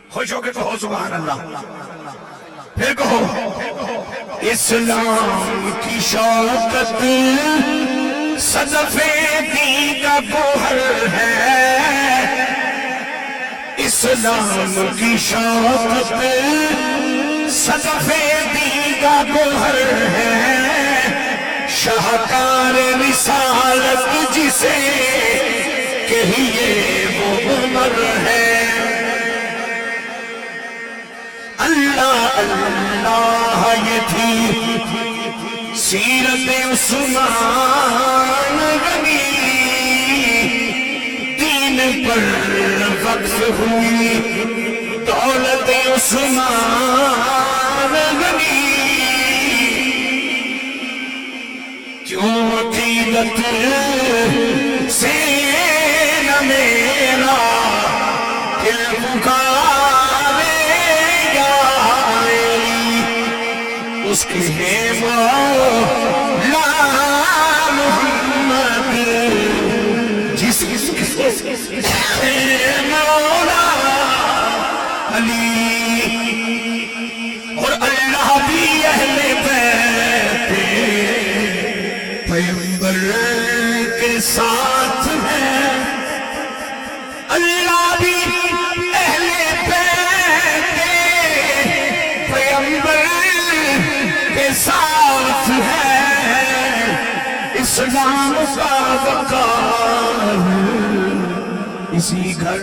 خوش ہو کے کہو سبحان اللہ پھر کہو اسلام کی شوکت صدف دین کا گوہر ہے. اسلام کی شوکت صدف دین کا گوہر ہے. شاہکار رسالت جسے کہیے وہ عمر ہے. اللہ اللہ یہ تھی سیرت عثمان غنی دین پر وقف ہوئی دولت عثمان غنی. کیوں عقیدت سے نہ میرا دل پکارے اس کی ہے مولا محمد جس ہے مولا علی اور اللہ بھی اہل بیت پیغمبر کے ساتھ ہے. اللہ بھی اہل بیت پیغمبر کے ساتھ ہے. اسلام کا وقار اسی گھر